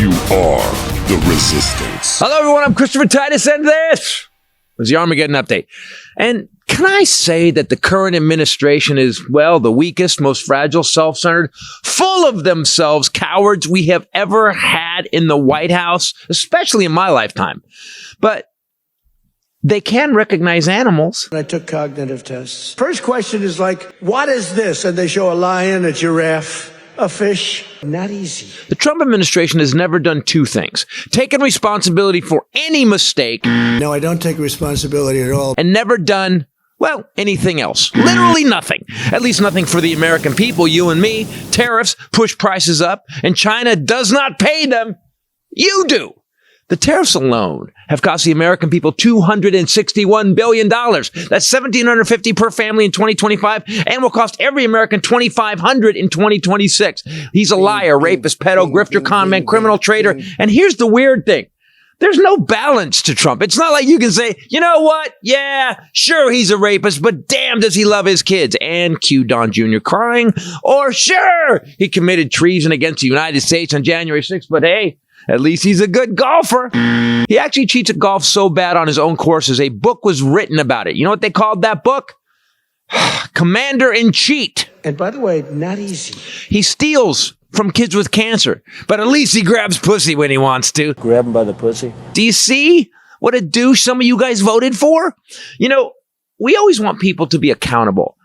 You are the resistance. Hello, everyone. I'm Christopher Titus, and this was the Armageddon update. And can I say that the current administration is, well, the weakest, most fragile, self-centered, full of themselves cowards we have ever had in the White House, especially in my lifetime. But they can recognize animals. I took cognitive tests. First question is like, what is this? And they show a lion, a giraffe, a fish. Not easy. The Trump administration has never done two things: taken responsibility for any mistake. No, I don't take responsibility at all. And never done, well, anything else. Literally nothing. At least nothing for the American people, you and me. Tariffs push prices up, and China does not pay them. You do. The tariffs alone have cost the American people $261 billion. That's $1,750 per family in 2025, and will cost every American $2,500 in 2026. He's a liar, rapist, pedo, grifter, conman, criminal, traitor. And here's the weird thing. There's no balance to Trump. It's not like you can say, you know what? Yeah, sure, he's a rapist, but damn, does he love his kids? And cue Don Jr. crying. Or sure, he committed treason against the United States on January 6th, but hey, at least he's a good golfer. He actually cheats at golf so bad on his own courses, a book was written about it. You know what they called that book? Commander in Cheat. And by the way, not easy. He steals from kids with cancer, but at least he grabs pussy when he wants to. Grab him by the pussy. Do you see what a douche some of you guys voted for? You know, we always want people to be accountable,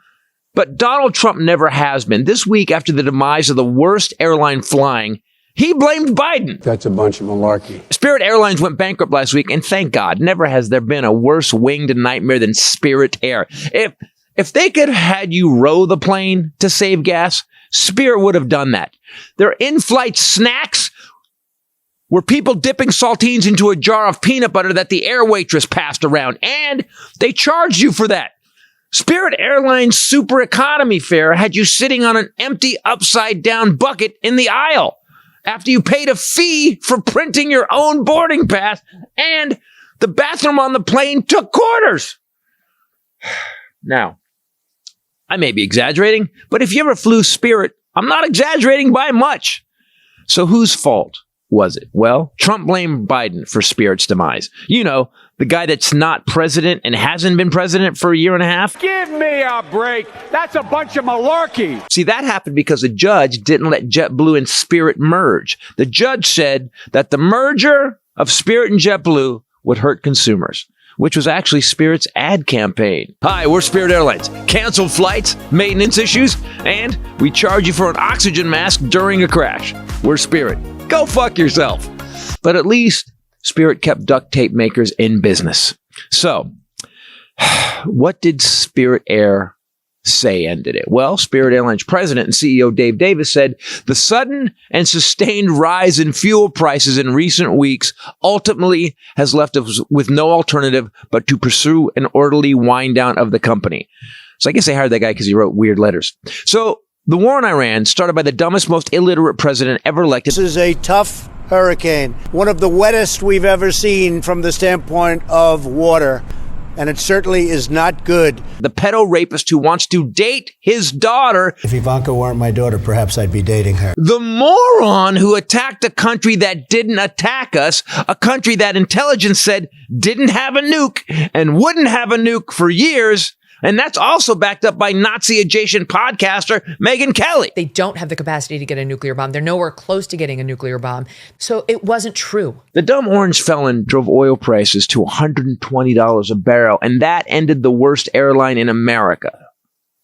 but Donald Trump never has been. This week, after the demise of the worst airline flying, he blamed Biden. That's a bunch of malarkey. Spirit Airlines went bankrupt last week, and thank God, never has there been a worse winged nightmare than Spirit Air. If they could have had you row the plane to save gas, Spirit would have done that. Their in-flight snacks were people dipping saltines into a jar of peanut butter that the air waitress passed around, and they charged you for that. Spirit Airlines super economy fare had you sitting on an empty upside-down bucket in the aisle after you paid a fee for printing your own boarding pass, and the bathroom on the plane took quarters. Now, I may be exaggerating, but if you ever flew Spirit, I'm not exaggerating by much. So whose fault was it? Well, Trump blamed Biden for Spirit's demise. You know, the guy that's not president and hasn't been president for a year and a half. Give me a break. That's a bunch of malarkey. See, that happened because a judge didn't let JetBlue and Spirit merge. The judge said that the merger of Spirit and JetBlue would hurt consumers, which was actually Spirit's ad campaign. Hi, we're Spirit Airlines. Canceled flights, maintenance issues, and we charge you for an oxygen mask during a crash. We're Spirit. Go fuck yourself. But at least Spirit kept duct tape makers in business. So, what did Spirit Air say ended it? Well, Spirit Airlines president and CEO Dave Davis said the sudden and sustained rise in fuel prices in recent weeks ultimately has left us with no alternative but to pursue an orderly wind down of the company. So I guess they hired that guy because he wrote weird letters. So the war in Iran, started by the dumbest, most illiterate president ever elected. This is a tough hurricane, one of the wettest we've ever seen from the standpoint of water. And it certainly is not good. The pedo rapist who wants to date his daughter. If Ivanka weren't my daughter, perhaps I'd be dating her. The moron who attacked a country that didn't attack us, a country that intelligence said didn't have a nuke and wouldn't have a nuke for years. And that's also backed up by Nazi-adjacent podcaster Megyn Kelly. They don't have the capacity to get a nuclear bomb. They're nowhere close to getting a nuclear bomb. So it wasn't true. The dumb orange felon drove oil prices to $120 a barrel, and that ended the worst airline in America.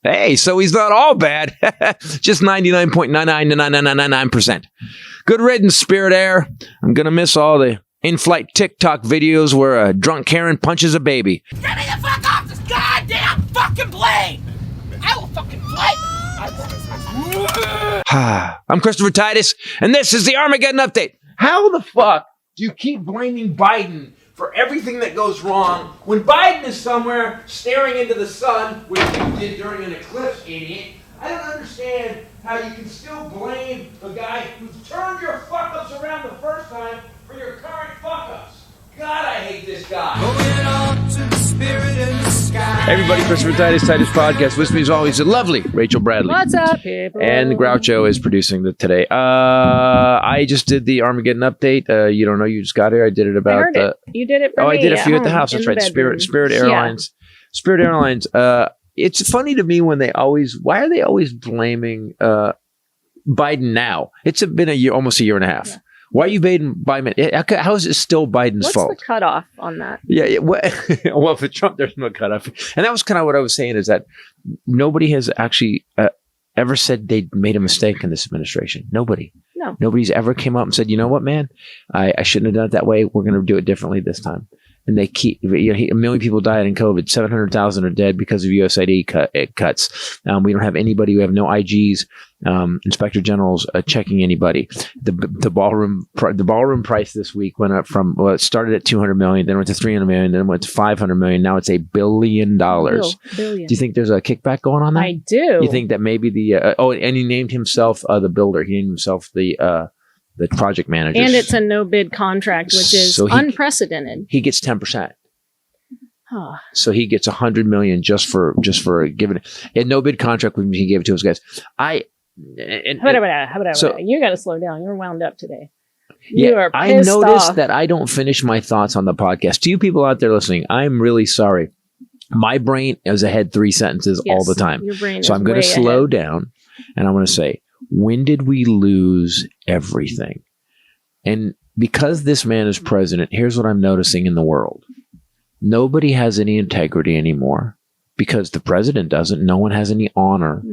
Hey, so he's not all bad. Just 99.999999%. Good riddance, Spirit Air. I'm going to miss all the in-flight TikTok videos where a drunk Karen punches a baby. Get me the fuck off this goddamn fucking plane! I will fucking fly! I'm Christopher Titus, and this is the Armageddon Update. How the fuck do you keep blaming Biden for everything that goes wrong when Biden is somewhere staring into the sun, which you did during an eclipse, idiot? I don't understand how you can still blame the guy who turned your fuck-ups around the first time for your current fuck-ups. God, I hate this guy. Going on to the Spirit and the Everybody, Christopher Titus Podcast. With me as always, the lovely Rachel Bradley. What's up, people? And Groucho is producing today. I just did the Armageddon update. You don't know, you just got here. I did it about. I heard it. You did it for me. I did a few at the home, house. That's in the right. bedroom. Spirit Airlines. Yeah. Spirit Airlines. It's funny to me when they always. Why are they always blaming Biden now? It's been a year, almost a year and a half. Yeah. Why are you blaming Biden? How is it still Biden's What's fault? the cutoff on that? Yeah. Well, for Trump, there's no cutoff. And that was kind of what I was saying, is that nobody has actually ever said they made a mistake in this administration. Nobody. No. Nobody's ever came up and said, you know what, man, I shouldn't have done it that way. We're going to do it differently this time. And they keep, a million people died in COVID. 700,000 are dead because of USAID cuts. We don't have anybody. We have no IGs, inspector generals checking anybody. The ballroom price this week went up from, it started at 200 million, then went to 300 million, then went to 500 million. Now it's $1 billion. Billion. Do you think there's a kickback going on there? I do. You think that maybe and he named himself the builder. He named himself the project manager. And it's a no bid contract, which is unprecedented. He gets 10%. Huh. So he gets 100 million just for giving it. He had no bid contract when he gave it to us guys. How about you got to slow down. You're wound up today. You are pissed I noticed off. that I don't finish my thoughts on the podcast. To you people out there listening, I'm really sorry. My brain is ahead 3 sentences all the time. Your brain so is I'm going to way slow ahead. down, and I'm going to say, when did we lose everything? And because this man is president, here's what I'm noticing in the world. Nobody has any integrity anymore because the president doesn't. No one has any honor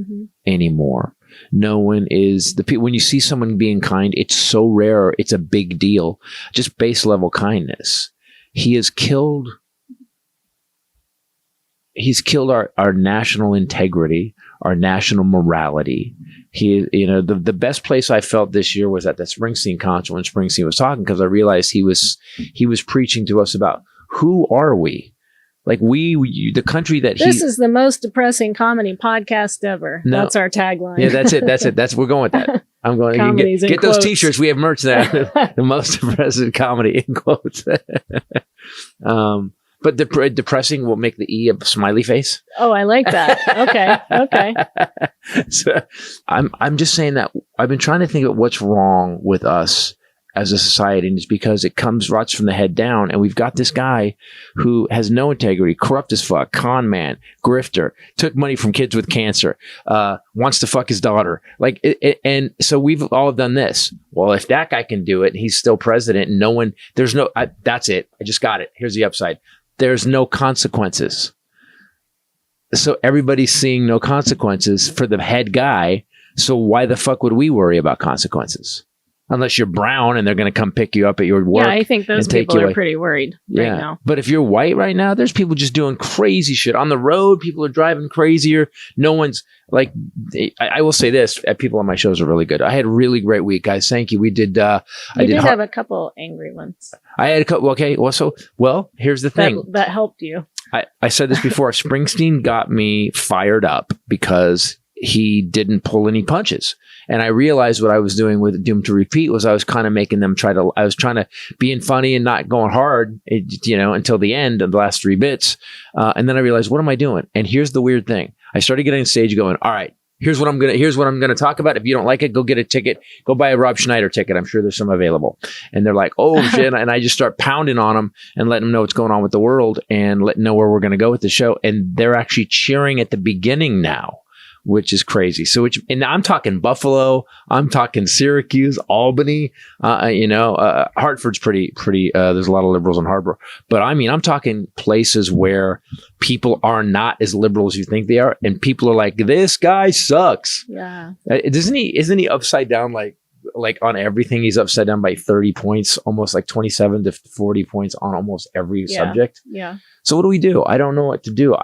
anymore. No one is when you see someone being kind, it's so rare. It's a big deal. Just base level kindness. He's killed our national integrity, our national morality. The best place I felt this year was at the Springsteen concert when Springsteen was talking, because I realized he was preaching to us about who are we? Like the country that This is the most depressing comedy podcast ever. No. That's our tagline. Yeah, that's it. We're going with that. I'm going to get those t-shirts. We have merch now. The most depressing comedy in quotes. But depressing will make the E a smiley face. Oh, I like that. Okay. So I'm just saying that I've been trying to think of what's wrong with us as a society, and it's because it rots from the head down. And we've got this guy who has no integrity, corrupt as fuck, con man, grifter, took money from kids with cancer, wants to fuck his daughter. And so we've all done this. Well, if that guy can do it, and he's still president, and that's it. I just got it. Here's the upside. There's no consequences. So everybody's seeing no consequences for the head guy. So why the fuck would we worry about consequences? Unless you're brown and they're going to come pick you up at your work. Yeah, I think those people are pretty worried right now. But if you're white right now, there's people just doing crazy shit. On the road, people are driving crazier. No one's like, I will say this, people on my shows are really good. I had a really great week, guys. Thank you. We did. I did have a couple angry ones. I had a couple. Okay. Well, here's the thing. That helped you. I said this before. Springsteen got me fired up because he didn't pull any punches. And I realized what I was doing with Doomed to Repeat was I was kind of making them I was trying to being funny and not going hard, until the end of the last 3 bits. And then I realized, what am I doing? And here's the weird thing. I started getting on stage going, all right, here's what I'm going to talk about. If you don't like it, go get a ticket. Go buy a Rob Schneider ticket. I'm sure there's some available. And they're like, oh shit. And I just start pounding on them and letting them know what's going on with the world and letting them know where we're going to go with the show. And they're actually cheering at the beginning now, which is crazy. And I'm talking Buffalo, I'm talking Syracuse, Albany, Hartford's pretty, there's a lot of liberals in Harbor, but I'm talking places where people are not as liberal as you think they are. And people are like, this guy sucks. Yeah. Isn't he upside down? Like on everything, he's upside down by 30 points, almost like 27 to 40 points on almost every subject. Yeah. So what do we do? I don't know what to do.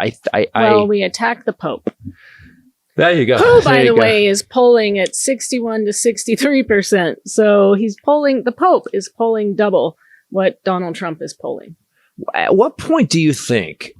We attack the Pope. There you go. Who, by the way, is polling at 61 to 63%. So the Pope is polling double what Donald Trump is polling. At what point do you think,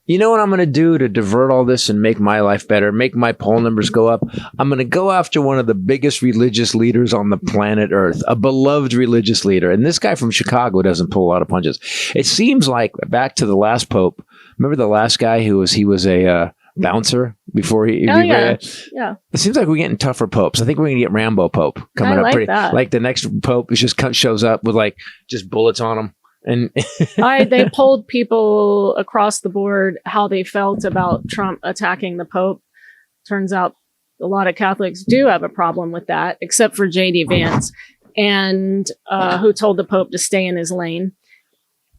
you know what I'm going to do to divert all this and make my life better, make my poll numbers go up? I'm going to go after one of the biggest religious leaders on the planet Earth, a beloved religious leader. And this guy from Chicago doesn't pull a lot of punches. It seems like, back to the last Pope, Remember the last guy he was a bouncer before he. Oh, yeah. Yeah. It seems like we're getting tougher popes. I think we're gonna get Rambo Pope coming I up. like Pretty that. like the next pope is just shows up with like just bullets on him, and They polled people across the board how they felt about Trump attacking the Pope. Turns out a lot of Catholics do have a problem with that, except for J.D. Vance, and who told the Pope to stay in his lane,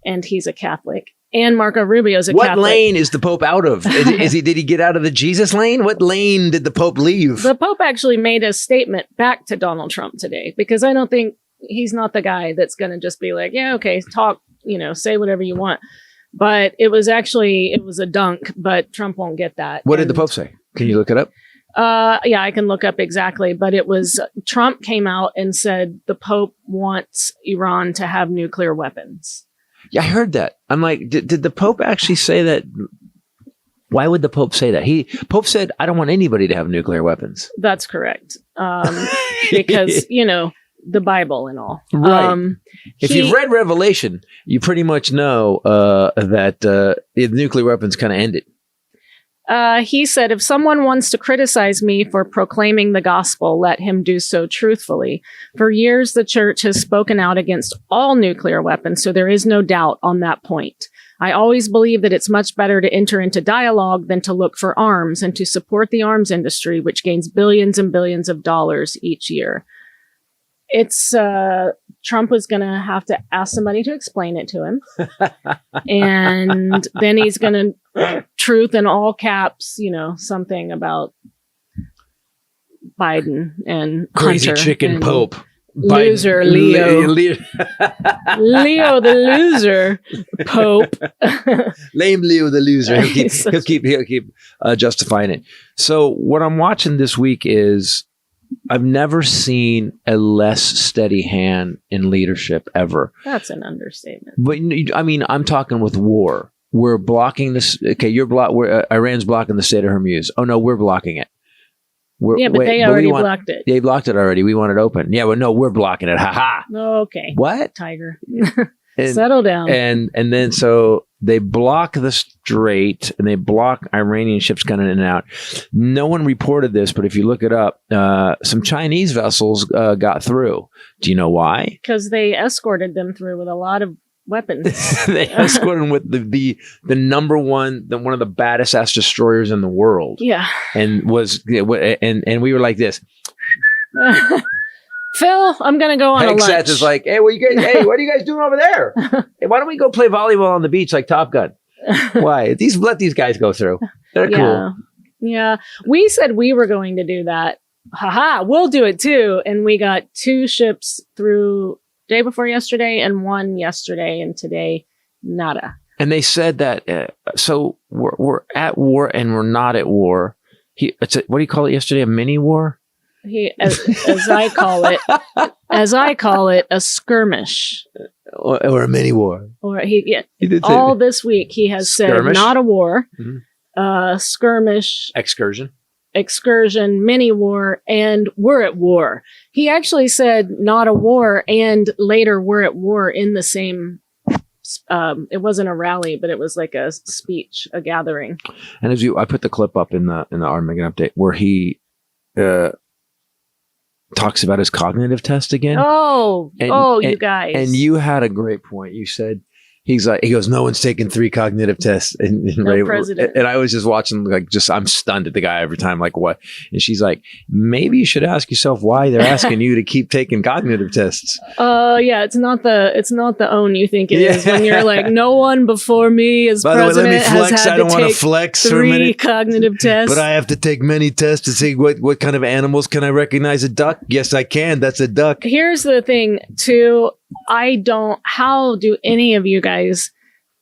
and he's a Catholic. And Marco Rubio's a what Catholic. lane is the Pope out of? Did he get out of the Jesus lane? What lane did the Pope leave? The Pope actually made a statement back to Donald Trump today, because I don't think he's not the guy that's going to just be like, yeah, okay, talk, say whatever you want. But it was a dunk, but Trump won't get that. What did the Pope say? Can you look it up? Yeah, I can look up exactly. But it was Trump came out and said the Pope wants Iran to have nuclear weapons. Yeah, I heard that. I'm like, did the Pope actually say that? Why would the Pope say that? Pope said, I don't want anybody to have nuclear weapons. That's correct. Because, the Bible and all. Right. If you've read Revelation, you pretty much know that the nuclear weapons kind of ended. He said, if someone wants to criticize me for proclaiming the gospel, let him do so truthfully. For years, the church has spoken out against all nuclear weapons, so there is no doubt on that point. I always believe that it's much better to enter into dialogue than to look for arms and to support the arms industry, which gains billions and billions of dollars each year. It's Trump was going to have to ask somebody to explain it to him. And then he's going to truth in all caps, something about Biden and crazy Hunter chicken and Pope. Loser Biden. Leo the loser Pope. Lame Leo the loser. He'll keep justifying it. So what I'm watching this week is I've never seen a less steady hand in leadership ever. That's an understatement. But I mean, I'm talking with war. We're blocking this. Okay, Iran's blocking the Strait of Hormuz. Oh no, we're blocking it. They already blocked it. They blocked it already. We want it open. Yeah, well, no, we're blocking it. Ha ha. Okay. What? Tiger. Settle down. And then so they block the strait and they block Iranian ships coming in and out. No one reported this, but if you look it up, some Chinese vessels got through. Do you know why? Because they escorted them through with a lot of weapons. They escorted them with the number one, one of the baddest ass destroyers in the world. Yeah. And and we were like this. Phil, I'm gonna go on a lunch. Hegseth is like, hey, what are you guys doing over there? Hey, why don't we go play volleyball on the beach like Top Gun? Why? Let these guys go through. They're cool. Yeah. We said we were going to do that. Haha, we'll do it too. And we got 2 ships through day before yesterday and 1 yesterday, and today nada. And they said that so we're at war and we're not at war. What do you call it yesterday? A mini war? As I call it, a skirmish, or a mini war. Or he did all this week. He has skirmish. Said not a war, skirmish, excursion, mini war, and we're at war. He actually said not a war, and later we're at war in the same. It wasn't a rally, but it was like a speech, a gathering. And I put the clip up in the Armageddon update where he. Talks about his cognitive test again. You guys. And you had a great point. You said, he goes, no one's taken 3 cognitive tests. No president. And I was just watching, I'm stunned at the guy every time, like, what? And she's like, maybe you should ask yourself why they're asking you to keep taking cognitive tests. Yeah, it's not the own you think it is when you're like, no one before me as president let me flex. has had I don't to want take to flex 3 for a minute. cognitive tests. But I have to take many tests to see what kind of animals can I recognize a duck? Yes, I can. That's a duck. Here's the thing, too. How do any of you guys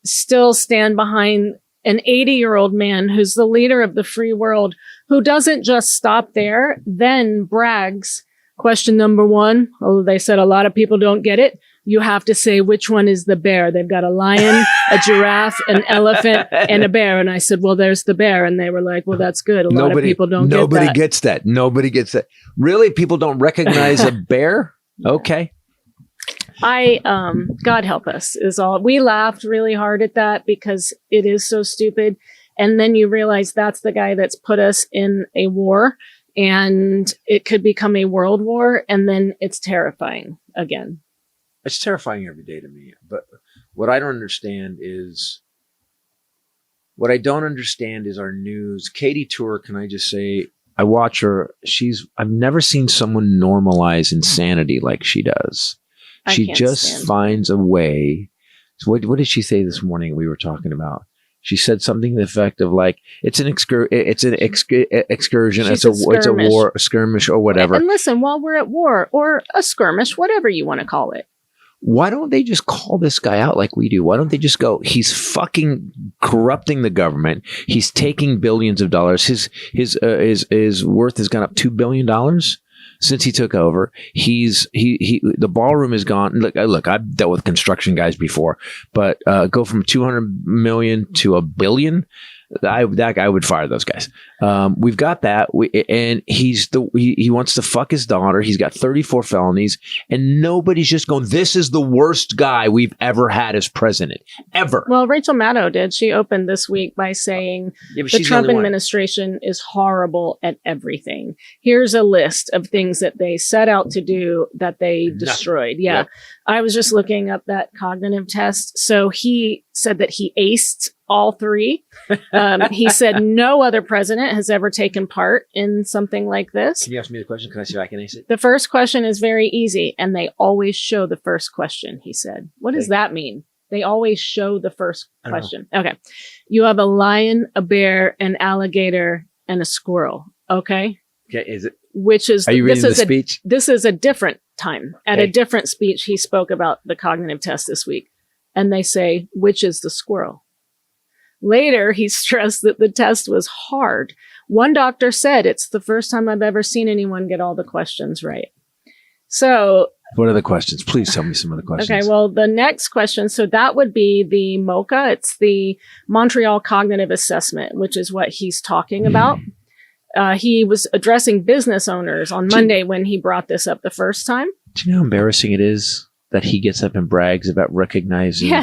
still stand behind an 80-year-old man who's the leader of the free world, who doesn't just stop there, then brags? Question number 1, although they said a lot of people don't get it, you have to say which one is the bear. They've got a lion, a giraffe, an elephant, and a bear. And I said, well, there's the bear. And they were like, well, that's good. A lot of people don't get that. Nobody gets that. Nobody gets that. Really? People don't recognize a bear? Okay. God help us is all. We laughed really hard at that because it is so stupid. And then you realize that's the guy that's put us in a war and it could become a world war. And then it's terrifying again. It's terrifying every day to me. But what I don't understand is our news. Katie Tour, can I just say, I watch her. I've never seen someone normalize insanity like she does. She just finds a way. So what did she say this morning we were talking about? She said something to the effect of like, it's an excursion, it's a war, a skirmish or whatever. And listen, while we're at war or a skirmish, whatever you want to call it. Why don't they just call this guy out like we do? Why don't they just go, he's fucking corrupting the government. He's taking billions of dollars. His worth has gone up $2 billion since he took over. The ballroom is gone. Look, I've dealt with construction guys before, but go from 200 million to $1 billion. That guy would fire those guys. We've got that. And he wants to fuck his daughter. He's got 34 felonies and nobody's just going, this is the worst guy we've ever had as president ever. Well, Rachel Maddow did. She opened this week by saying the Trump administration is horrible at everything. Here's a list of things that they set out to do that they destroyed. Yeah. Yep. I was just looking up that cognitive test. So he said that he aced all three. He said no other president has ever taken part in something like this. Can you ask me the question? Can I see if I can ace it? The first question is very easy, and they always show the first question, he said. What does that mean? They always show the first question. Okay. You have a lion, a bear, an alligator, and a squirrel. Okay. Okay. Is it? Which is, are you reading the speech? This is a different time. At a different speech, he spoke about the cognitive test this week. And they say, which is the squirrel? Later, he stressed that the test was hard. One doctor said, it's the first time I've ever seen anyone get all the questions right. So, what are the questions? Please tell me some of the questions. Okay, well, the next question, so that would be the MOCA. It's the Montreal Cognitive Assessment, which is what he's talking about. He was addressing business owners on Monday when he brought this up the first time. Do you know how embarrassing it is that he gets up and brags about recognizing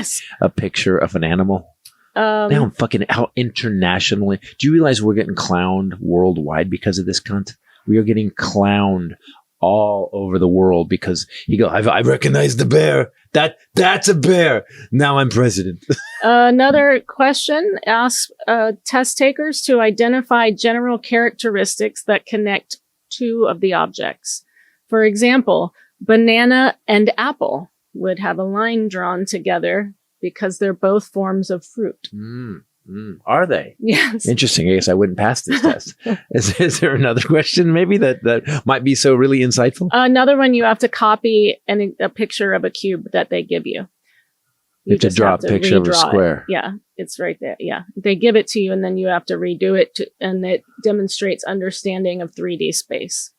a picture of an animal? Now I'm fucking out internationally. Do you realize we're getting clowned worldwide because of this cunt? We are getting clowned all over the world because he goes, I recognize the bear. That's a bear. Now I'm president. Another question asks test takers to identify general characteristics that connect two of the objects. For example, banana and apple would have a line drawn together because they're both forms of fruit. Are they? Yes. Interesting. I guess I wouldn't pass this test. Is there another question maybe that might be so really insightful? Another one, you have to copy a picture of a cube that they give you. You have to draw a picture of a square. Yeah, it's right there. Yeah. They give it to you and then you have to redo it and it demonstrates understanding of 3D space.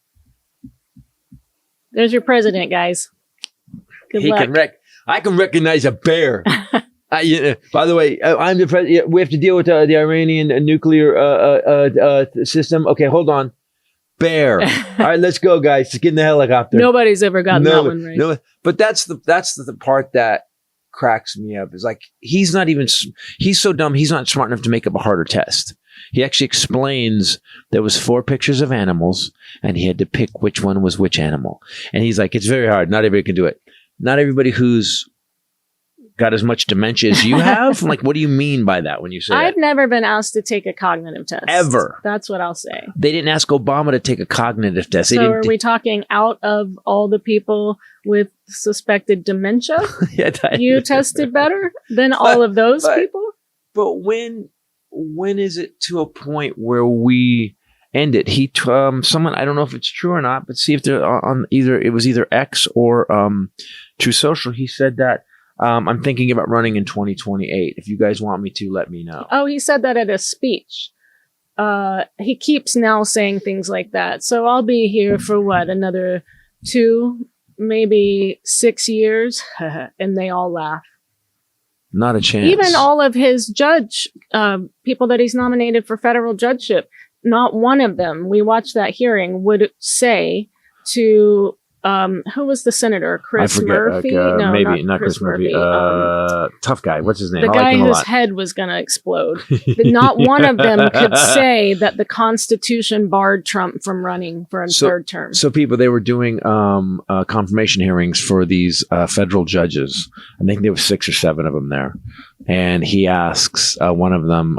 There's your president, guys. Good luck. I can recognize a bear. By the way, I'm the president. We have to deal with the Iranian nuclear system. Okay, hold on. Bear. All right, let's go, guys. Let's get in the helicopter. Nobody's ever gotten that one right. No, but that's the part that cracks me up. Is like he's so dumb. He's not smart enough to make up a harder test. He actually explains there was 4 pictures of animals, and he had to pick which one was which animal. And he's like, it's very hard. Not everybody can do it. Not everybody who's got as much dementia as you have? Like, what do you mean by that when you say I've never been asked to take a cognitive test. Ever. That's what I'll say. They didn't ask Obama to take a cognitive test. So are we talking out of all the people with suspected dementia? You tested better than all of those people? But when is it to a point where we end it? Someone, I don't know if it's true or not, but see if they're on it was either X or True Social. He said that I'm thinking about running in 2028. If you guys want me to, let me know. Oh, he said that at a speech. He keeps now saying things like that. So I'll be here for what? Another 2, maybe 6 years? And they all laugh. Not a chance. Even all of his people that he's nominated for federal judgeship, not one of them, we watched that hearing, would say to who was the senator? Chris I forget. Murphy? No, maybe not Chris Murphy. Tough guy. What's his name? The I guy like him a whose lot. head was going to explode. But not one of them could say that the Constitution barred Trump from running for a third term. So people, they were doing confirmation hearings for these federal judges. I think there were 6 or 7 of them there. And he asks one of them,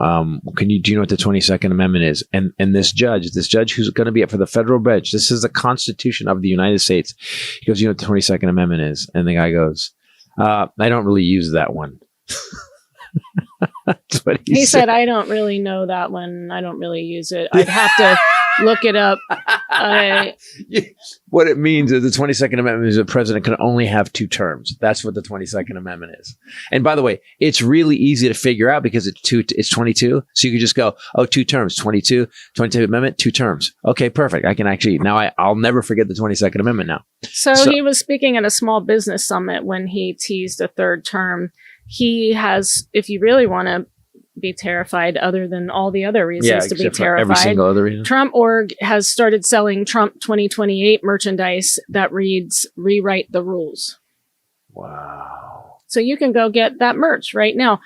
do you know what the 22nd Amendment is? And this judge who's going to be up for the federal bench, this is the Constitution of the United States. He goes, you know what the 22nd Amendment is? And the guy goes, I don't really use that one. That's what he said, I don't really know that one. I don't really use it. I'd have to look it up. What it means is the 22nd Amendment is the president can only have 2 terms. That's what the 22nd Amendment is. And by the way, it's really easy to figure out because it's 22. So you can just go, 2 terms, 22 Amendment, 2 terms. Okay, perfect. I can actually, I'll never forget the 22nd Amendment now. So he was speaking at a small business summit when he teased a 3rd term. He has, if you really want to be terrified, other than all the other reasons to be terrified, every single other reason. Trump Org has started selling Trump 2028 merchandise that reads, "Rewrite the rules." Wow. So you can go get that merch right now.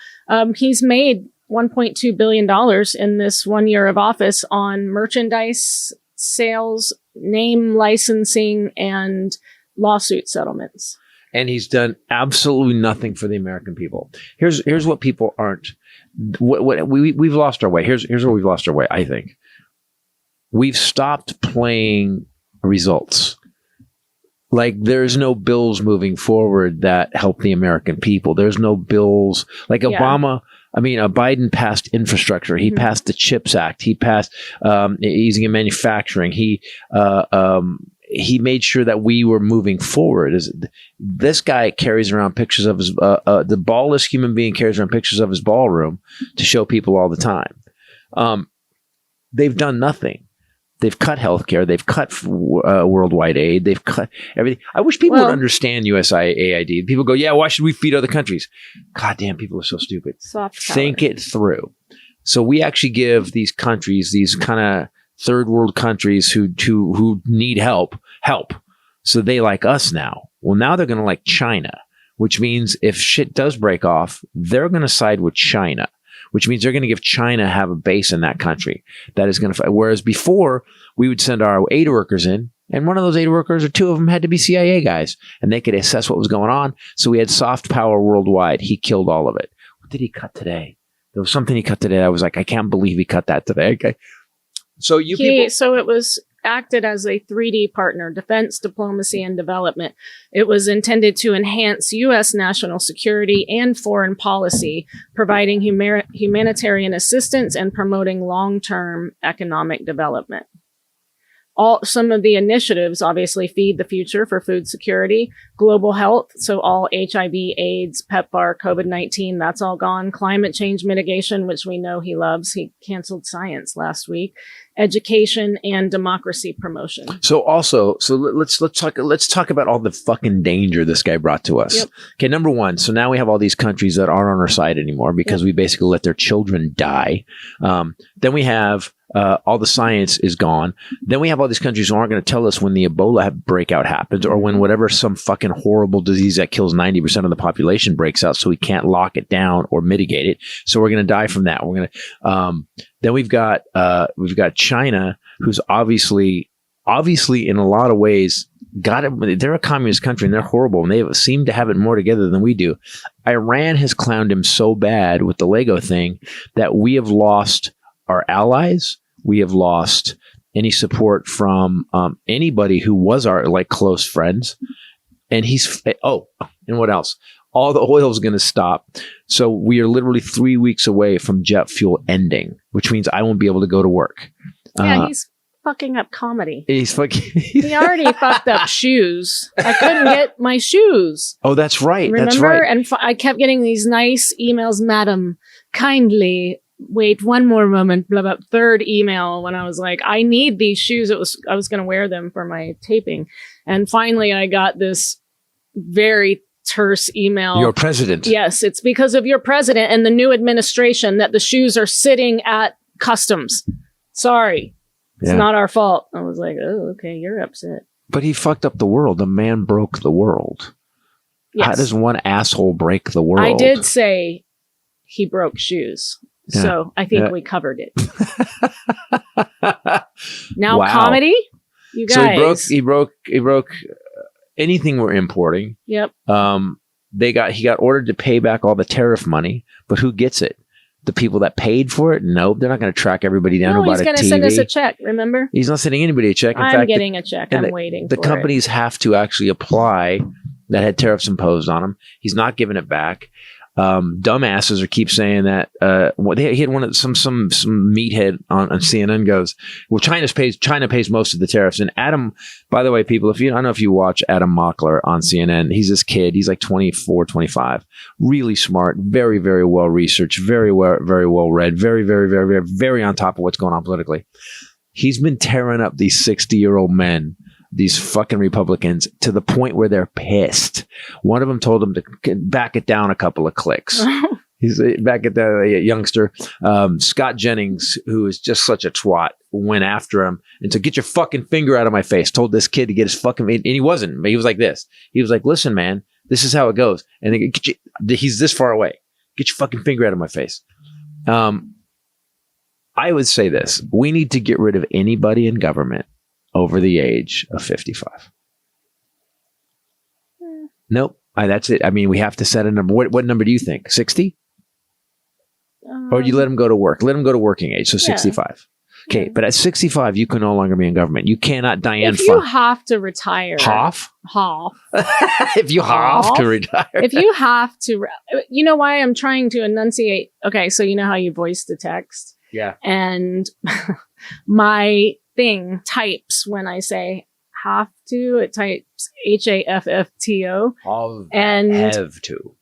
He's made $1.2 billion in this 1 year of office on merchandise sales, name licensing, and lawsuit settlements. And he's done absolutely nothing for the American people. Here's what people aren't. We've lost our way. Here's where we've lost our way. I think we've stopped playing results. Like there's no bills moving forward that help the American people. There's no bills like Obama. I mean, Biden passed infrastructure. He passed the CHIPS Act. He passed easing in manufacturing. He made sure that we were moving forward. This guy carries around pictures of his, the ballless human being carries around pictures of his ballroom to show people all the time. They've done nothing. They've cut healthcare. They've cut worldwide aid. They've cut everything. I wish people would understand USAID. People go, yeah, why should we feed other countries? God damn, people are so stupid. Think it through. So we actually give these countries, these kind of third world countries who need help. So they like us now. Well, now they're going to like China, which means if shit does break off, they're going to side with China, which means they're going to give China have a base in that country that is going to fight. Whereas before we would send our aid workers in, and one of those aid workers or 2 of them had to be CIA guys, and they could assess what was going on. So we had soft power worldwide. He killed all of it. What did he cut today? There was something he cut today. I was like, I can't believe he cut that today. Okay. So so it was acted as a 3D partner, defense, diplomacy, and development. It was intended to enhance U.S. national security and foreign policy, providing humanitarian assistance and promoting long-term economic development. Some of the initiatives obviously feed the future for food security, global health, so all HIV, AIDS, PEPFAR, COVID-19, that's all gone. Climate change mitigation, which we know he loves. He canceled science last week. Education and democracy promotion. So let's talk about all the fucking danger this guy brought to us. Yep. Okay, number one. So now we have all these countries that aren't on our side anymore because we basically let their children die. Then we have all the science is gone. Then we have all these countries who aren't going to tell us when the Ebola breakout happens or when whatever some fucking horrible disease that kills 90% of the population breaks out, so we can't lock it down or mitigate it. So we're going to die from that. We're going to. Then we've got China, who's obviously in a lot of ways got it. They're a communist country and they're horrible and they seem to have it more together than we do. Iran has clowned him so bad with the Lego thing that we have lost our allies. We have lost any support from anybody who was our close friends. And and what else? All the oil is going to stop. So we are literally 3 weeks away from jet fuel ending, which means I won't be able to go to work. Yeah, he's fucking up comedy. He's fucking. He already fucked up shoes. I couldn't get my shoes. Oh, that's right. Remember? That's right. And I kept getting these nice emails, madam, kindly wait one more moment, blah, blah. Third email when I was like, I need these shoes. I was going to wear them for my taping. And finally I got this very terse email. Your president. Yes, it's because of your president and the new administration that the shoes are sitting at customs. Sorry. It's not our fault. I was like, oh, okay, you're upset. But he fucked up the world. The man broke the world. Yes. How does one asshole break the world? I did say he broke shoes. Yeah. So I think we covered it. Now Wow. comedy, you guys. So he broke anything we're importing. Yep. He got ordered to pay back all the tariff money, but who gets it? The people that paid for it? Nope. They're not going to track everybody down. No, who he's bought going to TV. send us a check, remember? He's not sending anybody a check. In I'm fact, getting a check. I'm waiting the for companies have to actually apply that had tariffs imposed on them. He's not giving it back. Dumbasses keep saying that he had one of some meathead on CNN goes, well, China pays most of the tariffs. And Adam, by the way, people, I don't know if you watch Adam Mockler on CNN, he's this kid, he's like 24, 25, really smart, very, very well researched, very well read, very, very, very, very, very on top of what's going on politically. He's been tearing up these 60-year-old men, these fucking Republicans, to the point where they're pissed. One of them told him to back it down a couple of clicks. He's back at the youngster. Scott Jennings, who is just such a twat, went after him and said, "Get your fucking finger out of my face." Told this kid to get his fucking, and he wasn't. He was like this. He was like, "Listen, man, this is how it goes." And he's this far away. Get your fucking finger out of my face. I would say this: we need to get rid of anybody in government over the age of 55. Nope. That's it. I mean, we have to set a number. What number do you think? 60? Or you let them go to work? Let them go to working age, so 65. Okay, but at 65, you can no longer be in government. You cannot, Diane. If you have to retire. Half? If you have to retire. If you have to, you know why I'm trying to enunciate. Okay, so you know how you voice to text? Yeah. And my thing types when I say have to, it types HAFFTO. And have to.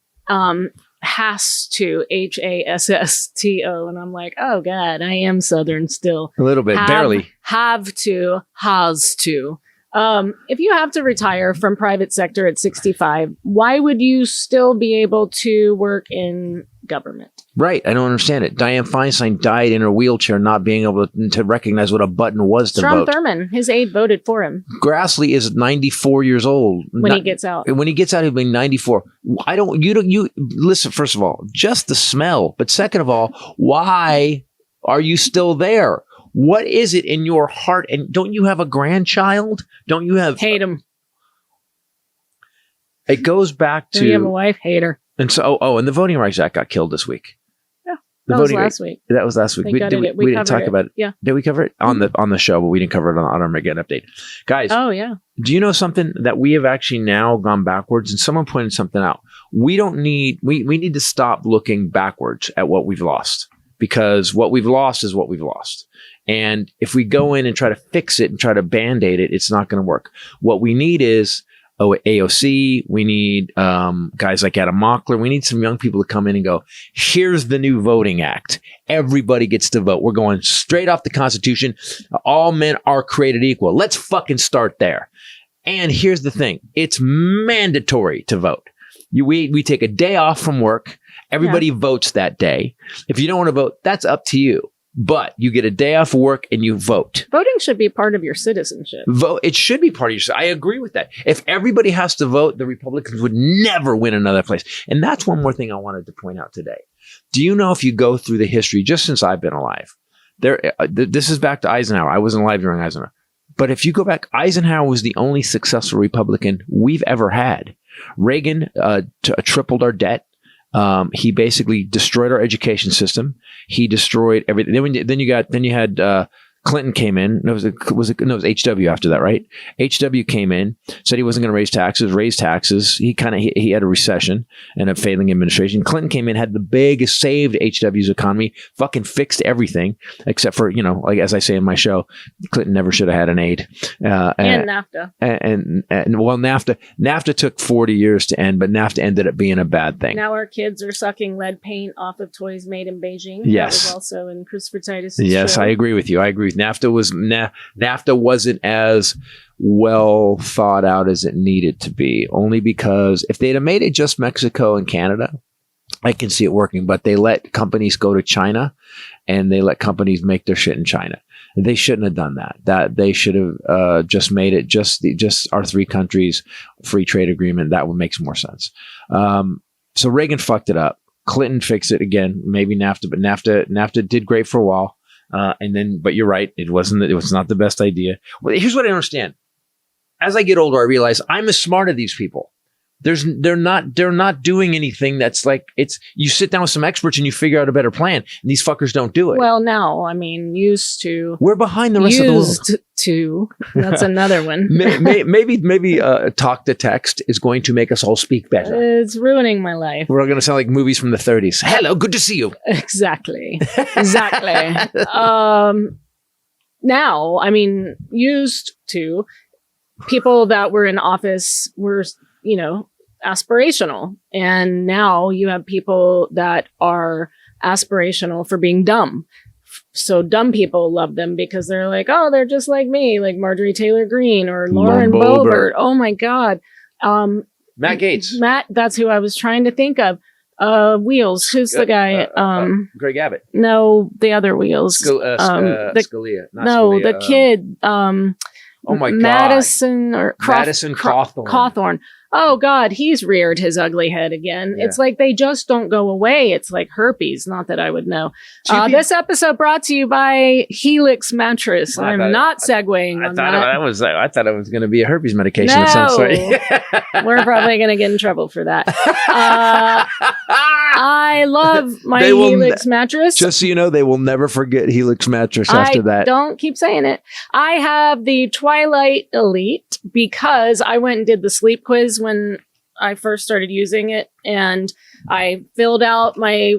Has to HASSTO. And I'm like, oh God, I am Southern still. A little bit, barely. Have to, has to. If you have to retire from private sector at 65, why would you still be able to work in government? Right. I don't understand it. Dianne Feinstein died in her wheelchair, not being able to recognize what a button was to Strom vote. Thurmond, his aide voted for him. Grassley is 94 years old. When he gets out. When he gets out, he'll be 94. You listen, first of all, just the smell. But second of all, why are you still there? What is it in your heart? And don't you have a grandchild? Don't you have... Hate him. It goes back to... Do you have a wife? Hate her. And so, and the Voting Rights Act got killed this week. Yeah, that was last week. That was last week. We didn't talk about it. Yeah. Did we cover it on the show? But we didn't cover it on Armageddon Update, guys. Oh yeah. Do you know something that we have actually now gone backwards? And someone pointed something out. We need to stop looking backwards at what we've lost, because what we've lost is what we've lost. And if we go in and try to fix it and try to band-aid it, it's not going to work. What we need is AOC. We need guys like Adam Mockler. We need some young people to come in and go, here's the new voting act. Everybody gets to vote. We're going straight off the Constitution. All men are created equal. Let's fucking start there. And here's the thing. It's mandatory to vote. We take a day off from work. Everybody votes that day. If you don't want to vote, that's up to you. But you get a day off work and you vote. Voting should be part of your citizenship. Vote. It should be part of your. I agree with that. If everybody has to vote, the Republicans would never win another place. And that's one more thing I wanted to point out today. Do you know, if you go through the history, just since I've been alive, this is back to Eisenhower. I wasn't alive during Eisenhower. But if you go back, Eisenhower was the only successful Republican we've ever had. Reagan tripled our debt. He basically destroyed our education system. He destroyed everything. Then you had Clinton came in. It was HW after that, right? HW came in, said he wasn't going to raise taxes. He had a recession and a failing administration. Clinton came in, had the biggest, saved HW's economy, fucking fixed everything, except for, like as I say in my show, Clinton never should have had an aid. And NAFTA. And NAFTA took 40 years to end, but NAFTA ended up being a bad thing. Now our kids are sucking lead paint off of toys made in Beijing. Yes. That was also in Christopher Titus' Yes, show. I agree with you. NAFTA wasn't as well thought out as it needed to be, only because if they'd have made it just Mexico and Canada, I can see it working, but they let companies go to China and they let companies make their shit in China. They shouldn't have done that. That they should have just made it just our three countries free trade agreement. That would make more sense. So Reagan fucked it up. Clinton fixed it again. Maybe NAFTA, but NAFTA did great for a while. And then, but you're right. It was not the best idea. Well, here's what I understand. As I get older, I realize I'm as smart as these people. They're not doing anything that's like, you sit down with some experts and you figure out a better plan, and these fuckers don't do it. Well, now, I mean, used to. We're behind the rest of the world. Used to. That's another one. maybe talk to text is going to make us all speak better. It's ruining my life. We're going to sound like movies from the 30s. Hello, good to see you. Exactly. Now, I mean, used to, people that were in office were, aspirational. And now you have people that are aspirational for being dumb. So dumb people love them because they're like, oh, they're just like me, like Marjorie Taylor Greene or Lauren Boebert. Oh my God. Matt Gaetz. Matt, that's who I was trying to think of. Wheels. Who's the guy? Greg Abbott. No, the other Wheels. Scalia. The kid. Oh my God. Madison Cawthorn. Cawthorn. Oh God, he's reared his ugly head again. Yeah. It's like they just don't go away. It's like herpes. Not that I would know. This episode brought to you by Helix Mattress. I'm not segueing on that. I thought it was going to be a herpes medication. No. We're probably going to get in trouble for that. I love my Helix mattress. Just so you know, they will never forget Helix Mattress after that. Don't keep saying it. I have the Twilight Elite because I went and did the sleep quiz when I first started using it, and I filled out my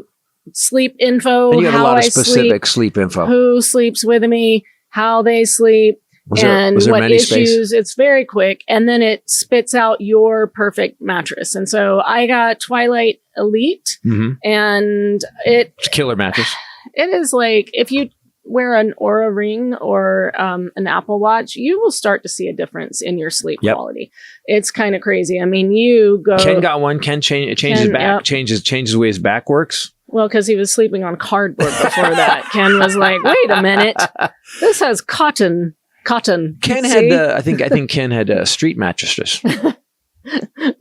sleep info. And you got a lot of specific sleep info. Who sleeps with me, how they sleep, was there what issues. Space? It's very quick, and then it spits out your perfect mattress. And so I got Twilight Elite, and it's a killer mattress. It is like if you wear an Oura Ring or an Apple Watch, you will start to see a difference in your sleep quality. It's kind of crazy. I mean, you go. Ken got one. Ken changed his back. Changes the way his back works. Well, because he was sleeping on cardboard before that. Ken was like, "Wait a minute, this has cotton." Ken had I think Ken had street mattresses.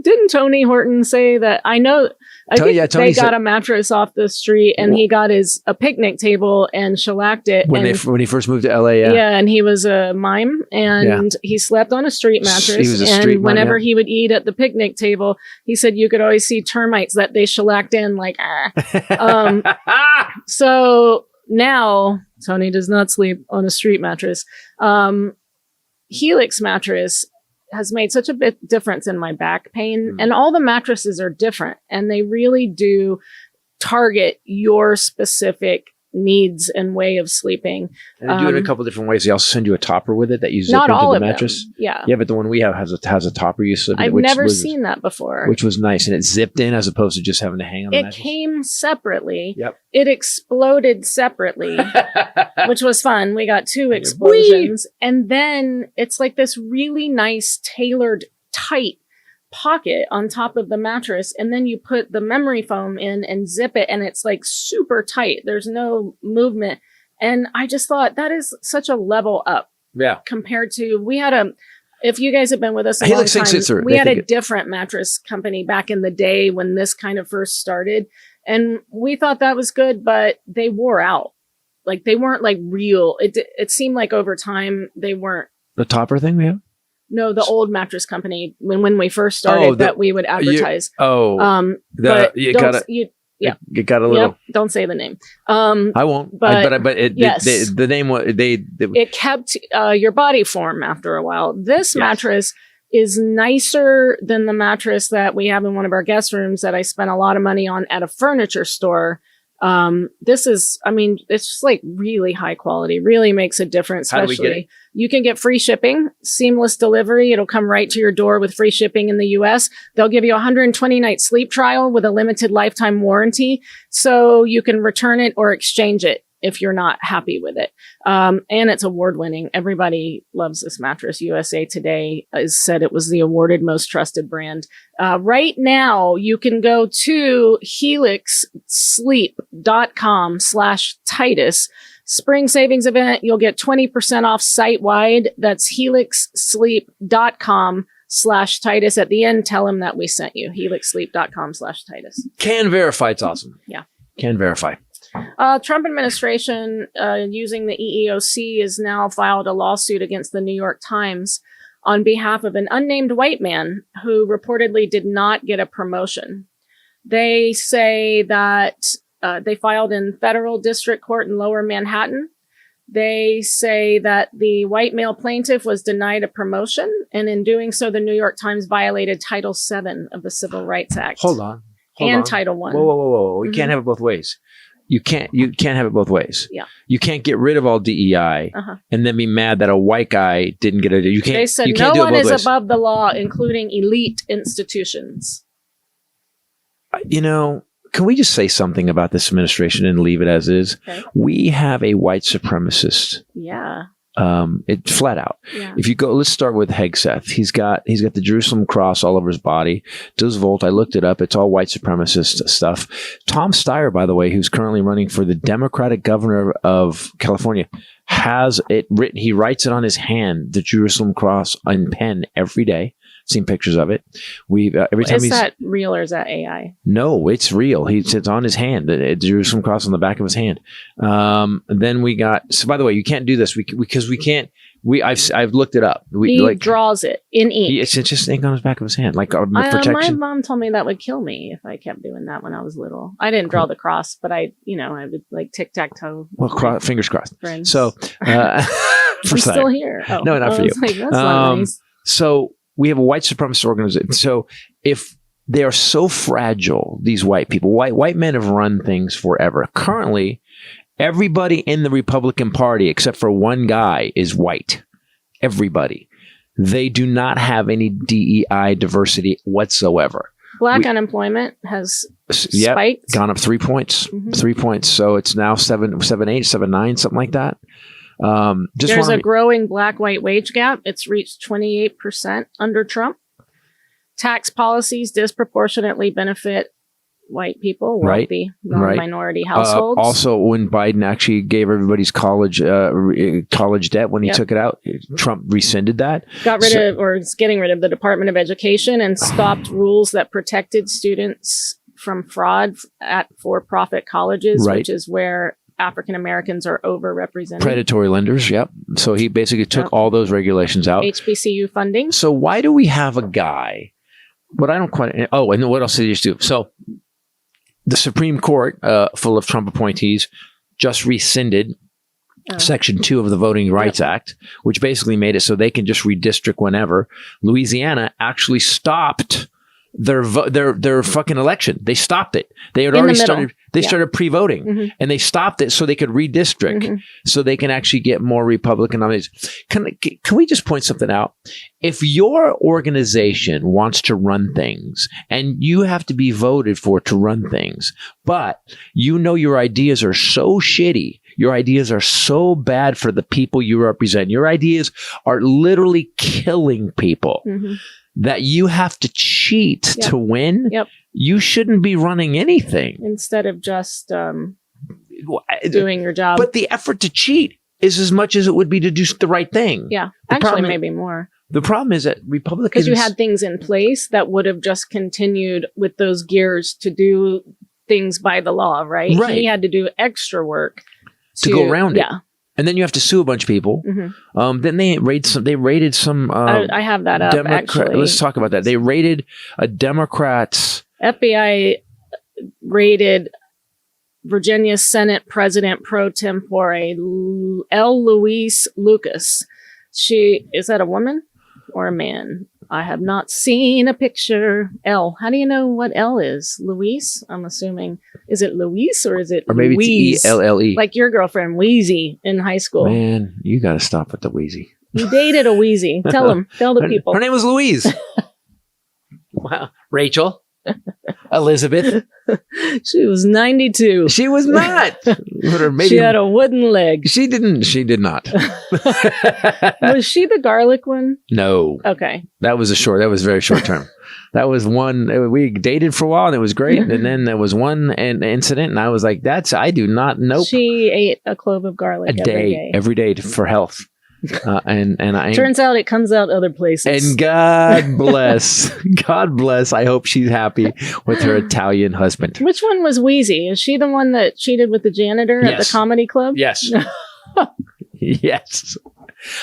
Didn't Tony Horton say that? I know. I think they got a mattress off the street, and he got a picnic table and shellacked it when he first moved to LA. Yeah, and he was a mime, and he slept on a street mattress. And whenever he would eat at the picnic table, he said you could always see termites that they shellacked in, like So now Tony does not sleep on a street mattress. Helix Mattress has made such a big difference in my back pain, and all the mattresses are different, and they really do target your specific needs and way of sleeping. And they do it in a couple different ways. They also send you a topper with it that you zip into the mattress. Yeah, but the one we have has a topper you slip. I've never seen that before, which was nice, and it zipped in as opposed to just having to hang on. The mattress. Came separately. Yep. It exploded separately, which was fun. We got 2 explosions, and then it's like this really nice, tailored, tight pocket on top of the mattress, and then you put the memory foam in and zip it, and it's like super tight. There's no movement, and I just thought that is such a level up. Yeah. Compared to if you guys have been with us a long time, we had a different mattress company back in the day when this kind of first started, and we thought that was good, but they wore out. Like they weren't like real. It seemed like over time they weren't. The topper thing we have? No, the old mattress company when we first started that we would advertise. You got a little. Yep, don't say the name. I won't. But the name was it kept your body form after a while. This mattress is nicer than the mattress that we have in one of our guest rooms that I spent a lot of money on at a furniture store. This is, it's just like really high quality, really makes a difference. How do we get it? You can get free shipping, seamless delivery. It'll come right to your door with free shipping in the US. They'll give you a 120-night sleep trial with a limited lifetime warranty. So you can return it or exchange it if you're not happy with it. And it's award winning. Everybody loves this mattress. USA Today has said it was the awarded most trusted brand. Right now, you can go to helixsleep.com/Titus Spring savings event, you'll get 20% off site-wide. That's helixsleep.com/Titus. At the end, tell him that we sent you. helixsleep.com/Titus. Can verify. It's awesome. Yeah. Can verify. Trump administration, using the EEOC, has now filed a lawsuit against the New York Times on behalf of an unnamed white man who reportedly did not get a promotion. They say that they filed in federal district court in Lower Manhattan. They say that the white male plaintiff was denied a promotion, and in doing so, the New York Times violated Title VII of the Civil Rights Act. Hold on. Title I. Whoa. You can't have it both ways. You can't have it both ways. Yeah. You can't get rid of all DEI and then be mad that a white guy didn't get it. You can't. They said you can't no do it one both is ways. above the law, including elite institutions. Can we just say something about this administration and leave it as is? Okay. We have a white supremacist. Yeah. It flat out. Yeah. If you go, let's start with Hegseth. He's got the Jerusalem cross all over his body. Does Volt? I looked it up. It's all white supremacist stuff. Tom Steyer, by the way, who's currently running for the Democratic governor of California, has it written. He writes it on his hand, the Jerusalem cross, in pen every day. Seen pictures of it. Every time Is that real or is that AI? No, it's real. It's on his hand. The Jerusalem cross on the back of his hand. Then we got. So, by the way, you can't do this because we can't. I've looked it up. He draws it in ink. It's just ink on his back of his hand, like my protection. mom told me that would kill me if I kept doing that when I was little. I didn't draw the cross, but I would like tic-tac-toe. Well, fingers crossed. Friends. So, for I'm still here. Oh, no, not for you. Like, that's not nice. So we have a white supremacist organization. So if they are so fragile, these white people, white men have run things forever. Currently, everybody in the Republican Party, except for one guy, is white. Everybody. They do not have any DEI diversity whatsoever. Black unemployment has spiked. Gone up 3 points. 3 points. So it's now 7.8, 7.9, something like that. There's a growing black-white wage gap. It's reached 28% under Trump. Tax policies disproportionately benefit white people, wealthy, non-minority households. Also, when Biden actually gave everybody's college debt when he took it out, Trump rescinded that. Got rid of, or is getting rid of, the Department of Education and stopped rules that protected students from fraud at for-profit colleges, which is where African Americans are overrepresented. Predatory lenders, yep. So he basically took all those regulations out. HBCU funding. So why do we have a guy? But I don't quite. Oh, and what else did he just do? So the Supreme Court, full of Trump appointees, just rescinded Section 2 of the Voting Rights Act, which basically made it so they can just redistrict whenever. Louisiana actually stopped their fucking election. They stopped it. They had already started. They started pre-voting, and they stopped it so they could redistrict, so they can actually get more Republican nominees. Can we just point something out? If your organization wants to run things, and you have to be voted for to run things, but you know your ideas are so shitty, your ideas are so bad for the people you represent, your ideas are literally killing people, that you have to cheat to win, you shouldn't be running anything. Instead of just doing your job. But the effort to cheat is as much as it would be to do the right thing. Yeah, actually maybe more. The problem is that Republicans... Because you had things in place that would have just continued with those gears to do things by the law, right? He had to do extra work to go around it. Yeah. And then you have to sue a bunch of people. Then they raided some. I have that up. Actually, let's talk about that. They raided a Democrat's. FBI raided Virginia Senate President pro tempore L. Louise Lucas. Is that a woman or a man? I have not seen a picture. L. How do you know what L is? Louise? I'm assuming. Is it Louise or is it maybe Louise? It's ELLE. Like your girlfriend, Wheezy, in high school. Man, you got to stop with the Wheezy. You dated a Wheezy. Tell them. Tell the people. Her name was Louise. Wow. Rachel. Elizabeth. She was 92. She was not. Maybe She had a wooden leg. She didn't. She did not. Was she the garlic one? No. Okay. That was very short term. That was one. We dated for a while and it was great. And then there was one incident and I was like, nope. She ate a clove of garlic every day for health. Turns out it comes out other places. And God bless. I hope she's happy with her Italian husband. Which one was Wheezy? Is she the one that cheated with the janitor at the comedy club? Yes. Yes.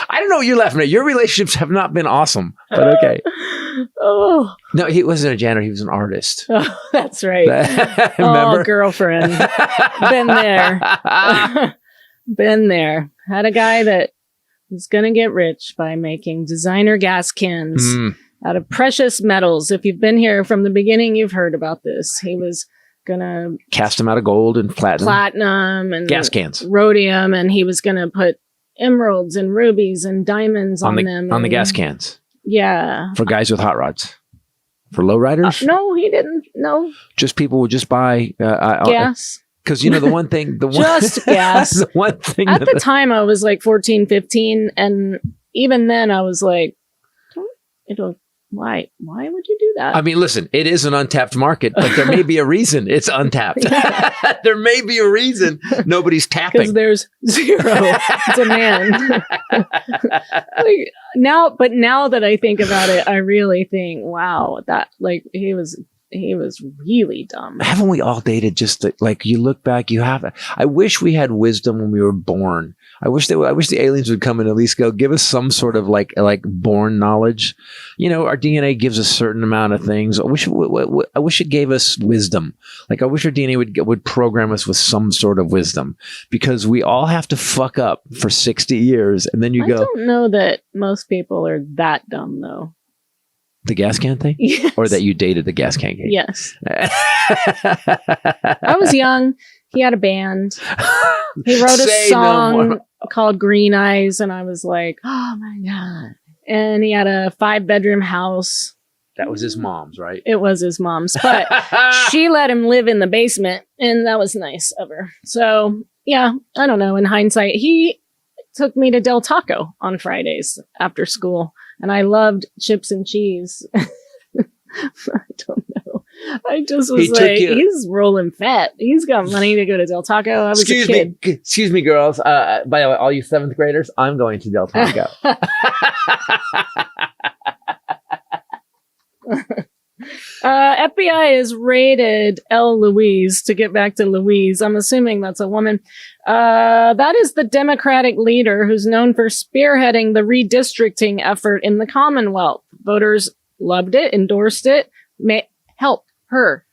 I don't know what you're laughing at. Your relationships have not been awesome, but okay. Oh. No, he wasn't a janitor. He was an artist. Oh, that's right. Remember? Oh, girlfriend. Been there. Been there. Had a guy that was going to get rich by making designer gas cans out of precious metals. If you've been here from the beginning, you've heard about this. He was going to cast them out of gold and platinum and gas cans, rhodium, and he was going to put emeralds and rubies and diamonds on them. On the gas cans. Yeah. For guys with hot rods. For lowriders? No, he didn't. No. Just people would just buy gas. Because, the one thing, just gas. The one thing at the time I was like 14, 15. And even then I was like, why would you do that? I mean, listen, it is an untapped market, but there may be a reason it's untapped. There may be a reason nobody's tapping. Because there's zero demand. Now that I think about it, I really think, wow, that he was really dumb. Haven't we all dated just you look back, I wish we had wisdom when we were born. I wish the aliens would come and at least give us some sort of like born knowledge. Our DNA gives a certain amount of things. I wish it gave us wisdom. I wish our DNA would program us with some sort of wisdom, because we all have to fuck up for 60 years and then I don't know that most people are that dumb though. The gas can thing? Yes. Or that you dated the gas can game? Yes. I was young. He had a band. He wrote a song called Green Eyes, and I was like, oh my God. And he had a 5-bedroom house. That was his mom's, right? It was his mom's, but she let him live in the basement, and that was nice of her. So, yeah, I don't know. In hindsight, he took me to Del Taco on Fridays after school. And I loved chips and cheese. I don't know. I just was he's rolling fat. He's got money to go to Del Taco. I was a kid. Excuse me, girls. By the way, all you 7th graders, I'm going to Del Taco. FBI has raided L. Louise, to get back to Louise. I'm assuming that's a woman. That is the Democratic leader who's known for spearheading the redistricting effort in the Commonwealth. Voters loved it, endorsed it, helped her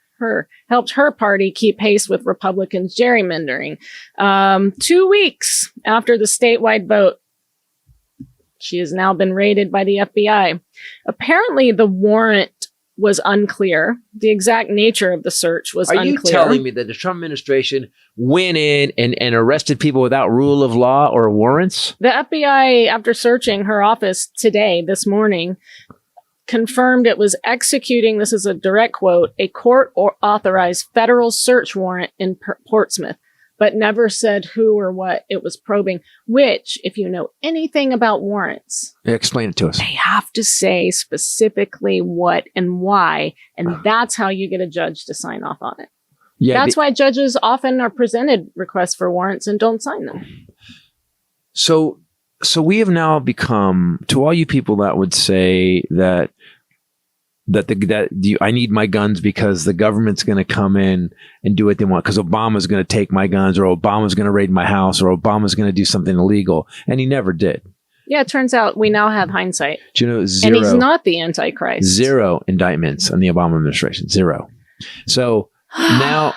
party keep pace with Republicans' gerrymandering. 2 weeks after the statewide vote, she has now been raided by the FBI. Apparently, the warrant was unclear. The exact nature of the search was unclear. Are you telling me that the Trump administration went in and arrested people without rule of law or warrants? The FBI, after searching her office this morning, confirmed it was executing, this is a direct quote, a court-authorized federal search warrant in Portsmouth, but never said who or what it was probing, which, if you know anything about warrants... Explain it to us. They have to say specifically what and why, and that's how you get a judge to sign off on it. Yeah, that's why judges often are presented requests for warrants and don't sign them. So we have now become, to all you people that would say that I need my guns because the government's going to come in and do what they want, because Obama's going to take my guns, or Obama's going to raid my house, or Obama's going to do something illegal. And he never did. Yeah, it turns out we now have hindsight. Do you know, zero. And he's not the Antichrist. 0 indictments on the Obama administration. 0. So now...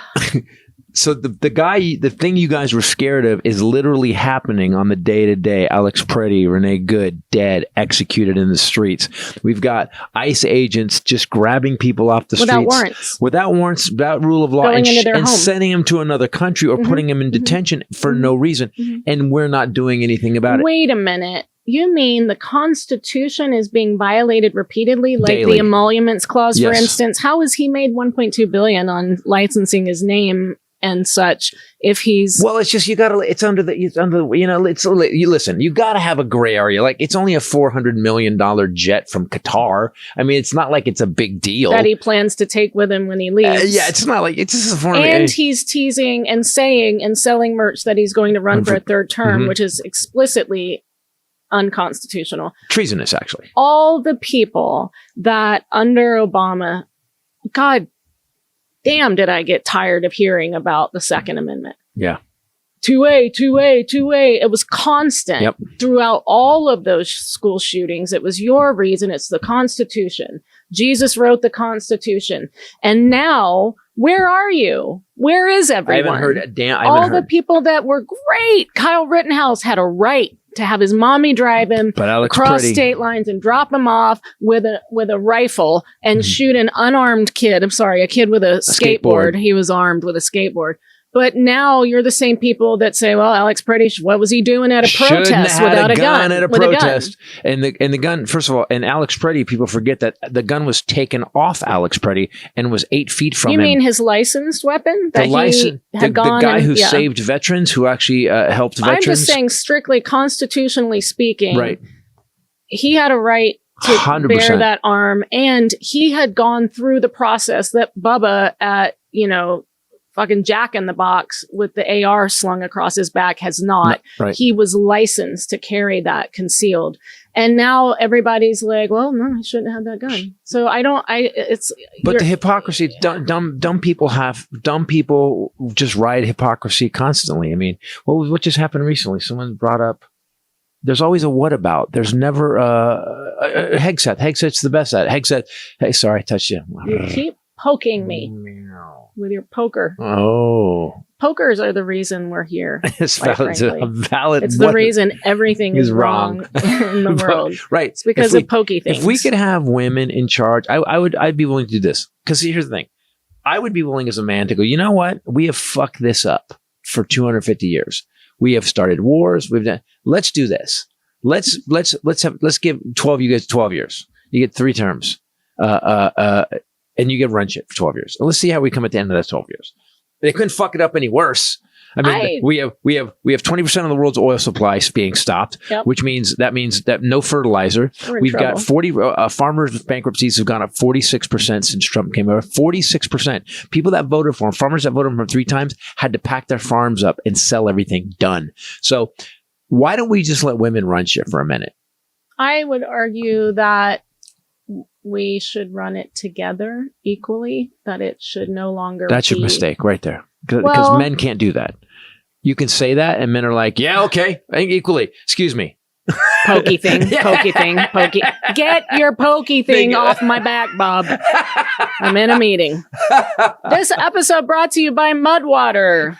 So the thing you guys were scared of is literally happening on the day-to-day. Alex Preddy, Renee Good, dead, executed in the streets. We've got ICE agents just grabbing people off the streets. Without warrants, without rule of law, and sending them to another country or putting them in detention for no reason. And we're not doing anything about it. Wait a minute. You mean the Constitution is being violated repeatedly, like daily. The emoluments clause, Yes. for instance? How has he made $1.2 billion on licensing his name and such. If he's well, it's just you listen, you got to have a gray area. Like it's only a $400 million jet from Qatar. I mean, it's not like it's a big deal that he plans to take with him when he leaves. Yeah, it's not like it's just a $400 and he's teasing and saying and selling merch that he's going to run for a third term, which is explicitly unconstitutional. Treasonous, actually. All the people that under Obama, God damn, did I get tired of hearing about the Second Amendment. Yeah. 2A. It was constant throughout all of those school shootings. It was your reason. It's the Constitution. Jesus wrote the Constitution. And now, where are you? Where is everyone? I haven't heard a damn. All the people that were great. Kyle Rittenhouse had a right to have his mommy drive him across state lines and drop him off with a rifle and shoot an unarmed kid. I'm sorry, a kid with a skateboard. He was armed with a skateboard. But now you're the same people that say, well, Alex Pretty, what was he doing at a protest without a gun? At a protest. And the gun, first of all, and Alex Pretty, people forget that the gun was taken off Alex Pretty and was 8 feet from him. You mean his licensed weapon? The guy who saved veterans, who actually helped veterans? I'm just saying, strictly constitutionally speaking, right. He had a right to 100%. bear that arm. And he had gone through the process that Bubba at, fucking Jack in the Box with the AR slung across his back has not. Right. He was licensed to carry that concealed. And now everybody's like, well, no, I shouldn't have that gun. So but the hypocrisy, dumb people just ride hypocrisy constantly. I mean, what just happened recently? Someone brought up, there's always a what about. There's never Hegseth. Hegseth's the best at it. Hegseth, hey, sorry, I touched you. You keep poking me with your poker. Oh. Pokers are the reason we're here. It's valid. It's the reason everything is wrong in the world. Right. It's because of pokey things. If we could have women in charge, I'd be willing to do this. Because here's the thing. I would be willing as a man to go, you know what? We have fucked this up for 250 years. We have started wars. Let's do this. Let's give 12 you guys 12 years. You get 3 terms. And you get run shit for 12 years. And let's see how we come at the end of that 12 years. They couldn't fuck it up any worse. I mean, we have 20% of the world's oil supply being stopped, which means that no fertilizer. We've got 40 farmers' bankruptcies have gone up 46% since Trump came over. 46%. People that voted for him, farmers that voted for him 3 times, had to pack their farms up and sell everything. Done. So why don't we just let women run shit for a minute? I would argue that we should run it together equally, that it should no longer That's your mistake right there. Because men can't do that. You can say that and men are like, yeah, okay, I think equally. Excuse me. Pokey thing. Get your pokey thing off my back, Bob. I'm in a meeting. This episode brought to you by Mudwater.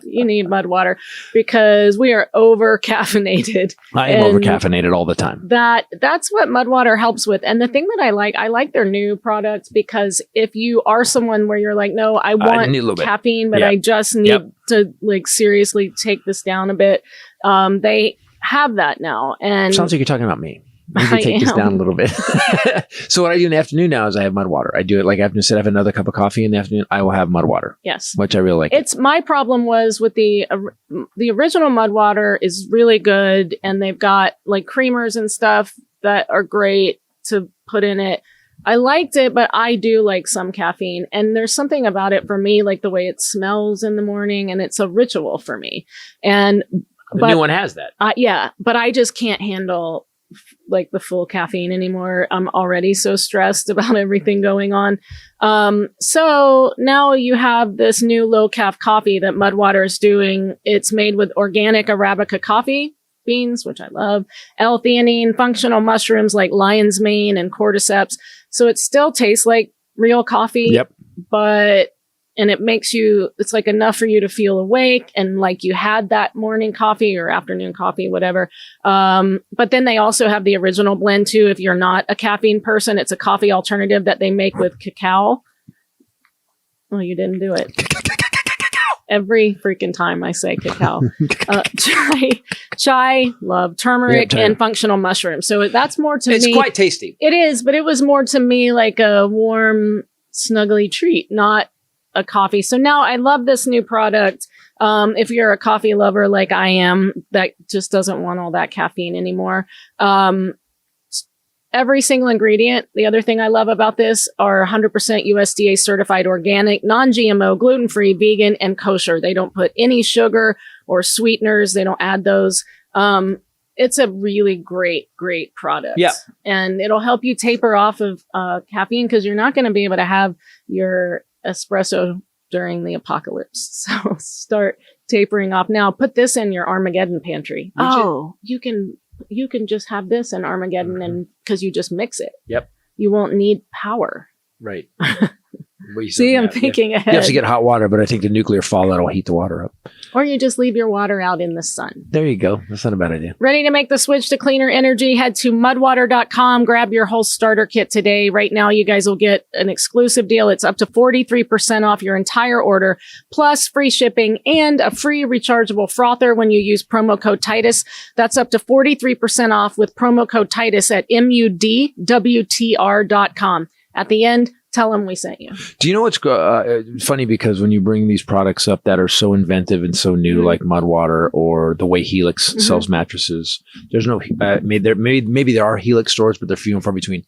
You need Mudwater because we are over caffeinated. I am over caffeinated all the time. That's what Mudwater helps with. And the thing that I like their new products, because if you are someone where you're like, no, I want caffeine, but I just need to like seriously take this down a bit. They have that now. And sounds like you're talking about me. Maybe take this down a little bit. So what I do in the afternoon now is I have Mudwater. I do it like after instead of another cup of coffee in the afternoon, I will have Mudwater. Yes. Which I really like. It's my problem was with the original Mudwater is really good. And they've got like creamers and stuff that are great to put in it. I liked it, but I do like some caffeine. And there's something about it for me, like the way it smells in the morning. And it's a ritual for me. And the new one has that. Yeah, but I just can't handle like the full caffeine anymore. I'm already so stressed about everything going on. So now you have this new low calf coffee that Mudwater is doing. It's made with organic Arabica coffee beans, which I love, L-theanine, functional mushrooms like lion's mane and cordyceps. So it still tastes like real coffee, and it makes you, it's like enough for you to feel awake and like you had that morning coffee or afternoon coffee, whatever. But then they also have the original blend too. If you're not a caffeine person, it's a coffee alternative that they make with cacao. Oh, you didn't do it. Every freaking time I say cacao. Chai, love turmeric and functional mushrooms. So that's more to me. It's quite tasty. It is, but it was more to me like a warm, snuggly treat, not a coffee. So now I love this new product. If you're a coffee lover like I am, that just doesn't want all that caffeine anymore. Every single ingredient. The other thing I love about this are 100% USDA certified organic, non-GMO, gluten-free, vegan, and kosher. They don't put any sugar or sweeteners. They don't add those. It's a really great product. Yeah. And it'll help you taper off of caffeine because you're not going to be able to have your espresso during the apocalypse. So start tapering off now. Put this in your Armageddon pantry. You can just have this in Armageddon and because you just mix it. Yep. You won't need power. Right. See, I'm thinking ahead. You have to get hot water, but I think the nuclear fallout will heat the water up. Or you just leave your water out in the sun. There you go. That's not a bad idea. Ready to make the switch to cleaner energy? Head to mudwater.com. Grab your whole starter kit today. Right now, you guys will get an exclusive deal. It's up to 43% off your entire order, plus free shipping and a free rechargeable frother when you use promo code Titus. That's up to 43% off with promo code Titus at mudwtr.com. At the end, tell them we sent you. Do you know what's funny? Because when you bring these products up that are so inventive and so new, like Mudwater or the way Helix sells mattresses, there's no, maybe there are Helix stores, but they're few and far between.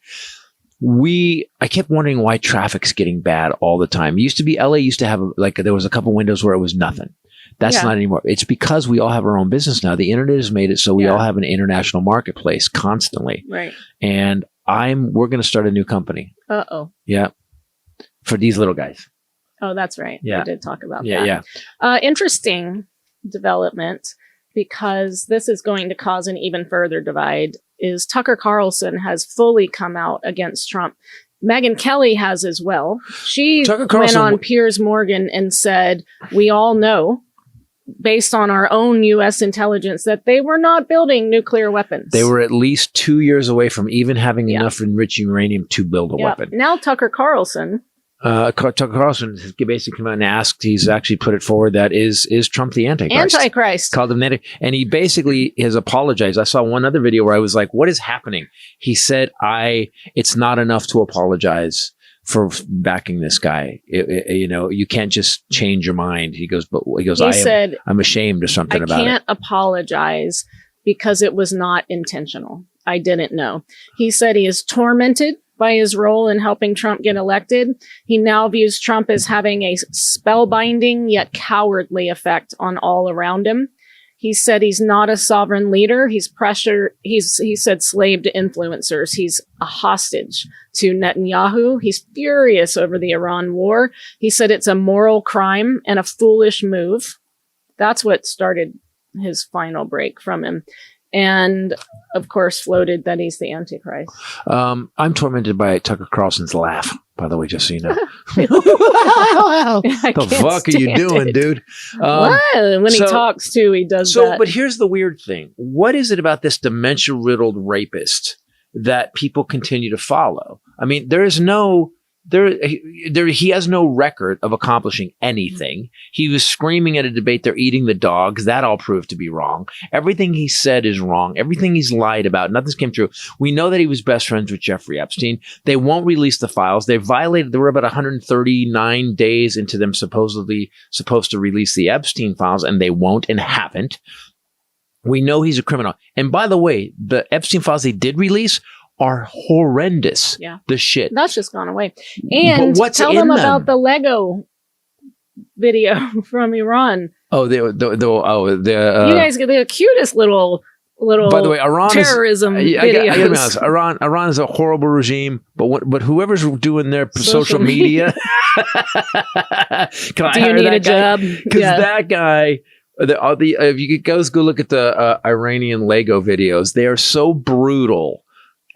I kept wondering why traffic's getting bad all the time. It used to be LA used to have there was a couple windows where it was nothing. That's not anymore. It's because we all have our own business now. The internet has made it so we all have an international marketplace constantly. Right. And we're going to start a new company. Uh-oh. Yeah. For these little guys. Oh, that's right. Yeah. We did talk about that. Yeah. Interesting development, because this is going to cause an even further divide, is Tucker Carlson has fully come out against Trump. Megyn Kelly has as well. She went on Piers Morgan and said, we all know, based on our own U.S. intelligence, that they were not building nuclear weapons. They were at least 2 years away from even having enough enriched uranium to build a weapon. Now Tucker Carlson has basically come out and asked, he's actually put it forward that is Trump the Antichrist? Called him that. And he basically has apologized. I saw one other video where I was like, what is happening? He said, it's not enough to apologize for backing this guy. You can't just change your mind. He goes, I'm ashamed or something about it. I can't apologize because it was not intentional. I didn't know. He said he is tormented by his role in helping Trump get elected. He now views Trump as having a spellbinding yet cowardly effect on all around him. He said he's not a sovereign leader. He said slave to influencers. He's a hostage to Netanyahu. He's furious over the Iran war. He said it's a moral crime and a foolish move. That's what started his final break from him. And of course, floated that he's the Antichrist. I'm tormented by Tucker Carlson's laugh, by the way, just so you know. The fuck are you doing, dude? When he talks too, he does that. But here's the weird thing. What is it about this dementia-riddled rapist that people continue to follow? I mean, he has no record of accomplishing anything. He was screaming at a debate, they're eating the dogs. That all proved to be wrong. Everything he said is wrong. Everything he's lied about, nothing's came true. We know that he was best friends with Jeffrey Epstein. They won't release the files. They were about 139 days into them supposedly supposed to release the Epstein files, and they won't and haven't. We know he's a criminal. And by the way, the Epstein files they did release are horrendous. Yeah. The shit. That's just gone away. And tell them about the Lego video from Iran. You guys get the cutest little by the way, Iran terrorism videos. I gotta be honest, Iran is a horrible regime, but whoever's doing their social media can do you need a job? Because that guy, if you go look at the Iranian Lego videos, they are so brutal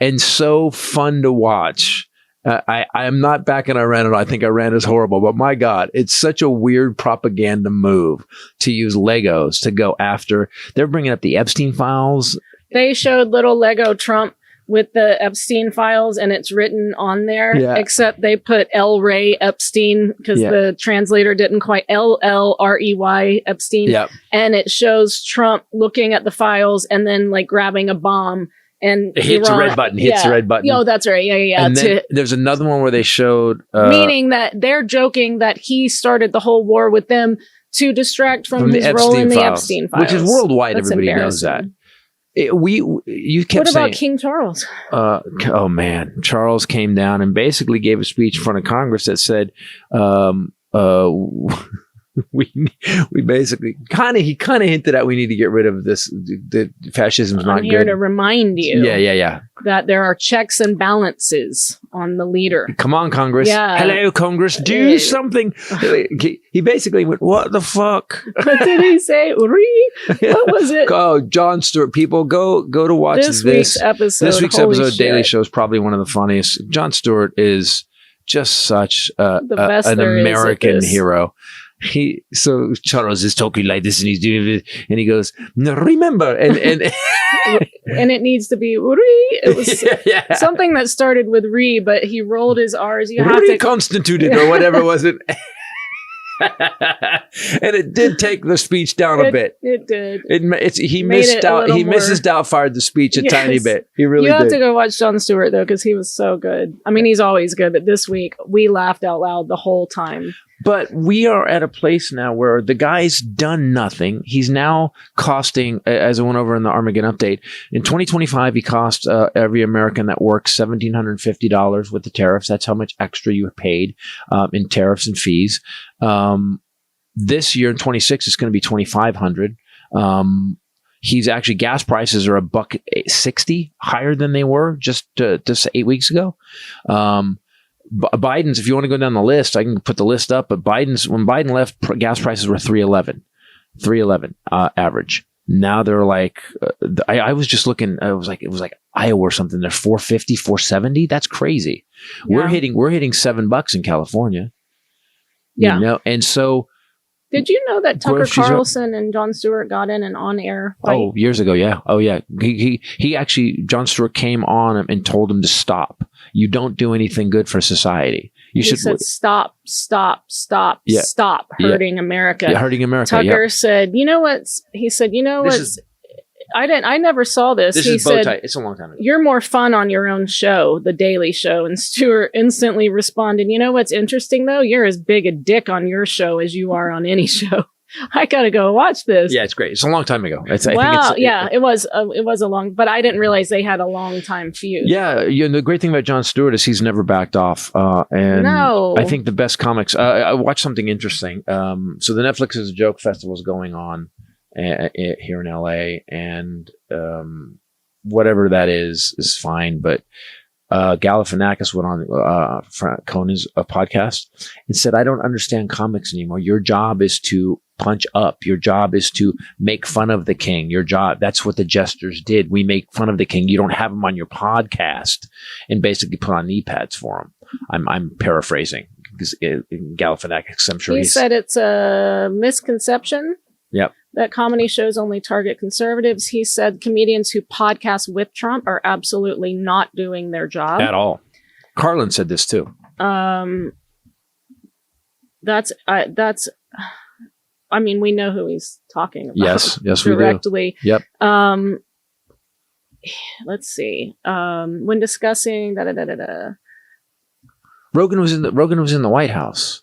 and so fun to watch. I am not backing Iran at all. I think Iran is horrible, but my God, it's such a weird propaganda move to use Legos to go after. They're bringing up the Epstein files. They showed little Lego Trump with the Epstein files, and it's written on there, except they put L. Ray Epstein because the translator didn't quite LLREY Epstein. Yep. And it shows Trump looking at the files and then like grabbing a bomb And It hits a red button. Hits the red button. Oh, that's right. Yeah. And then there's another one where they showed meaning that they're joking that he started the whole war with them to distract from his role in the Epstein files, which is worldwide. That's Everybody knows that. You kept what saying, about King Charles? Oh man, Charles came down and basically gave a speech in front of Congress that said, we basically he kind of hinted at we need to get rid of this. The fascism's not good. I'm here to remind you. Yeah. That there are checks and balances on the leader. Come on, Congress. Yeah. Hello, Congress. Do something. He basically went, what the fuck? What did he say? Uri? What was it? Oh, Jon Stewart. People, go to watch this week's episode. This week's Holy episode of shit. Daily Show is probably one of the funniest. Jon Stewart is just such The best an there is at American this. hero. So Charles is talking like this and he's doing it and he goes, "No, remember," and and it needs to be Uri. It was something that started with Re, but he rolled his R's. You have to reconstituted or whatever was it? And it did take the speech down a bit. It did. He missed out. He Mrs. Doubtfire the speech a tiny bit. He really You have did. to go watch Jon Stewart though, because he was so good. I mean, he's always good, but this week we laughed out loud the whole time. But we are at a place now where the guy's done nothing. He's now costing, as I went over in the Armageddon update, in 2025, he cost every American that works $1,750 with the tariffs. That's how much extra you paid in tariffs and fees. This year in 26, it's going to be $2,500. He's actually, gas prices are $1.60 higher than they were just 8 weeks ago. Biden's, if you want to go down the list, I can put the list up, but when Biden left, gas prices were $3.11 average. Now they're like, I was just looking, it was like Iowa or something. They're $4.50, $4.70. That's crazy. Yeah. We're hitting $7 in California. Yeah. You know? And so, did you know that Tucker Carlson and Jon Stewart got in an on-air fight? Oh, years ago, yeah. Oh, yeah. He actually, Jon Stewart came on him and told him to stop. You don't do anything good for society. He said, stop hurting America. Yeah, hurting America. Tucker said, you know what? He said, you know what? I never saw this. He said, it's a long time ago. You're more fun on your own show, The Daily Show. And Stewart instantly responded, you know what's interesting though? You're as big a dick on your show as you are on any show. I gotta go watch this. Yeah, it's great. It's a long time ago. It was a long, but I didn't realize they had a long time feud. Yeah, the great thing about Jon Stewart is he's never backed off. And I think the best comics. I watched something interesting. So the Netflix is a Joke Festival is going on here in LA, and whatever that is fine. But Galifianakis went on Conan's podcast and said, "I don't understand comics anymore. Your job is to punch up. Your job is to make fun of the king. Your job. That's what the jesters did. We make fun of the king. You don't have him on your podcast and basically put on knee pads for him." I'm paraphrasing because Galifianakis, I'm sure he said it's a misconception. Yep. That comedy shows only target conservatives. He said comedians who podcast with Trump are absolutely not doing their job at all. Carlin said this too. That's. I mean, we know who he's talking about. Yes, directly. We do. Yep. Let's see. When discussing Rogan was in the White House.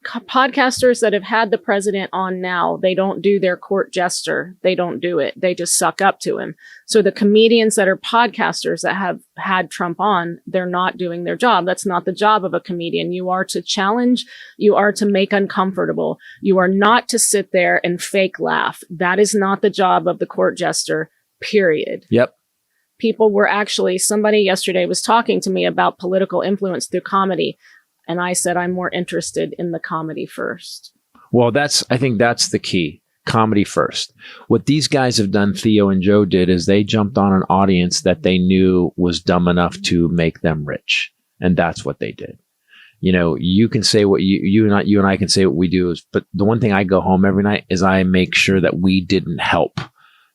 Podcasters that have had the president on now, they don't do their court jester. They don't do it. They just suck up to him. So the comedians that are podcasters that have had Trump on, they're not doing their job. That's not the job of a comedian. You are to challenge. You are to make uncomfortable. You are not to sit there and fake laugh. That is not the job of the court jester, period. Yep. People were somebody yesterday was talking to me about political influence through comedy. And I said, I'm more interested in the comedy first. Well, I think that's the key. Comedy first. What these guys have done, Theo and Joe did, is they jumped on an audience that they knew was dumb enough to make them rich. And that's what they did. You know, you can say what you and I can say what we do, but the one thing I go home every night is I make sure that we didn't help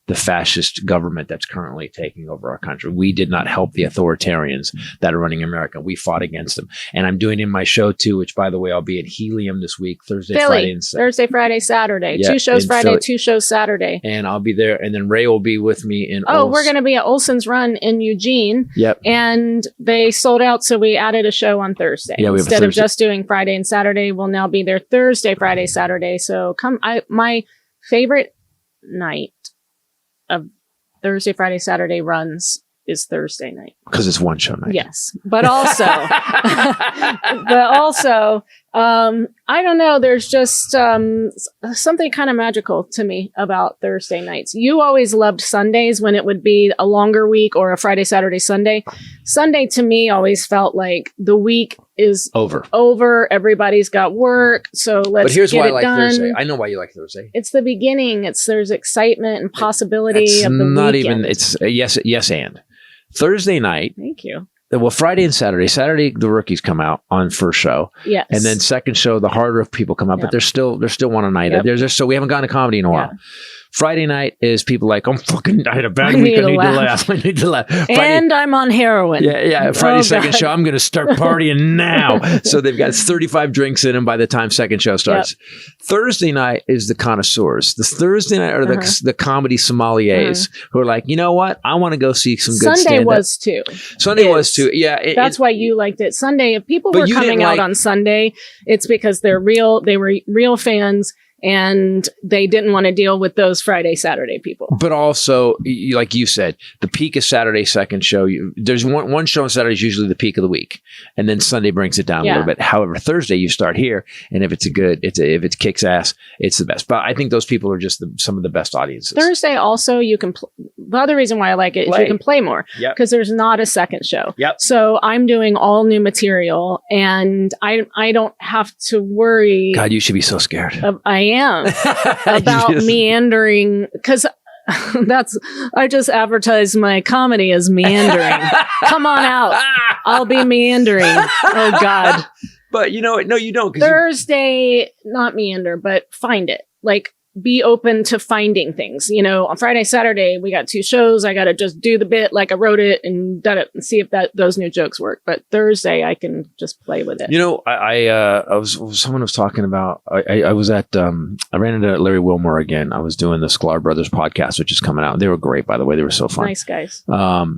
the fascist government that's currently taking over our country. We did not help the authoritarians that are running America. We fought against them. And I'm doing in my show too, which by the way, I'll be at Helium this week, Thursday, Philly, Friday, and Thursday, Friday, Saturday. Yeah, 2 shows in Friday, Philly. 2 shows Saturday. And I'll be there. And then Ray will be with me in We're going to be at Olson's Run in Eugene. Yep. And they sold out, so we added a show on Thursday. Yeah, we have a Instead of Thursday. just doing Friday and Saturday, we'll now be there Thursday, Friday, Saturday. So come, my favorite night of Thursday, Friday, Saturday runs is Thursday night. because it's one show night. Yes. But also, I don't know. There's just something kind of magical to me about Thursday nights. You always loved Sundays when it would be a longer week or a Friday, Saturday, Sunday. Sunday to me always felt like the week is over. Everybody's got work. So let's But here's get why I it like done. Thursday. I know why you like Thursday. It's the beginning. There's excitement and possibility It's of the not weekend. even, it's yes and. Thursday night, Thank you. well, Friday and Saturday. Saturday, the rookies come out on first show. Yes. And then second show, the harder of people come out, but there's still one a night. Yep. So we haven't gone to comedy in a while. Yeah. Friday night is people like, I had a bad I week. need I to need to laugh. laugh. I need to laugh. And I'm on heroin. Yeah. Friday, Oh, second God. show, I'm going to start partying now. So they've got 35 drinks in them by the time second show starts. Thursday night is the connoisseurs. The Thursday night are the comedy sommeliers who are like, you know what? I want to go see some good Sunday stand-up. was too. Sunday was too. Yeah. That's why you liked it. Sunday, if people But were you coming didn't out like- on Sunday, it's because they were real fans and they didn't want to deal with those Friday, Saturday people. But also, like you said, the peak is Saturday, second show. There's one show on Saturday is usually the peak of the week, and then Sunday brings it down a little bit. However, Thursday you start here, and if it's if it kicks ass, it's the best. But I think those people are just some of the best audiences. Thursday also, you can the other reason why I like it is you can play more because there's not a second show. Yep. So I'm doing all new material, and I don't have to worry. God, you should be so scared. I am about meandering because I just advertised my comedy as meandering. Come on out. I'll be meandering. Oh God. But no, you don't. Thursday, not meander, but find it. Like be open to finding things. On Friday, Saturday, we got 2 shows. I got to just do the bit like I wrote it and done it and see if those new jokes work. But Thursday, I can just play with it. Someone was talking about, I was at, I ran into Larry Wilmore again. I was doing the Sklar Brothers podcast, which is coming out. They were great, by the way. They were so fun. Nice guys.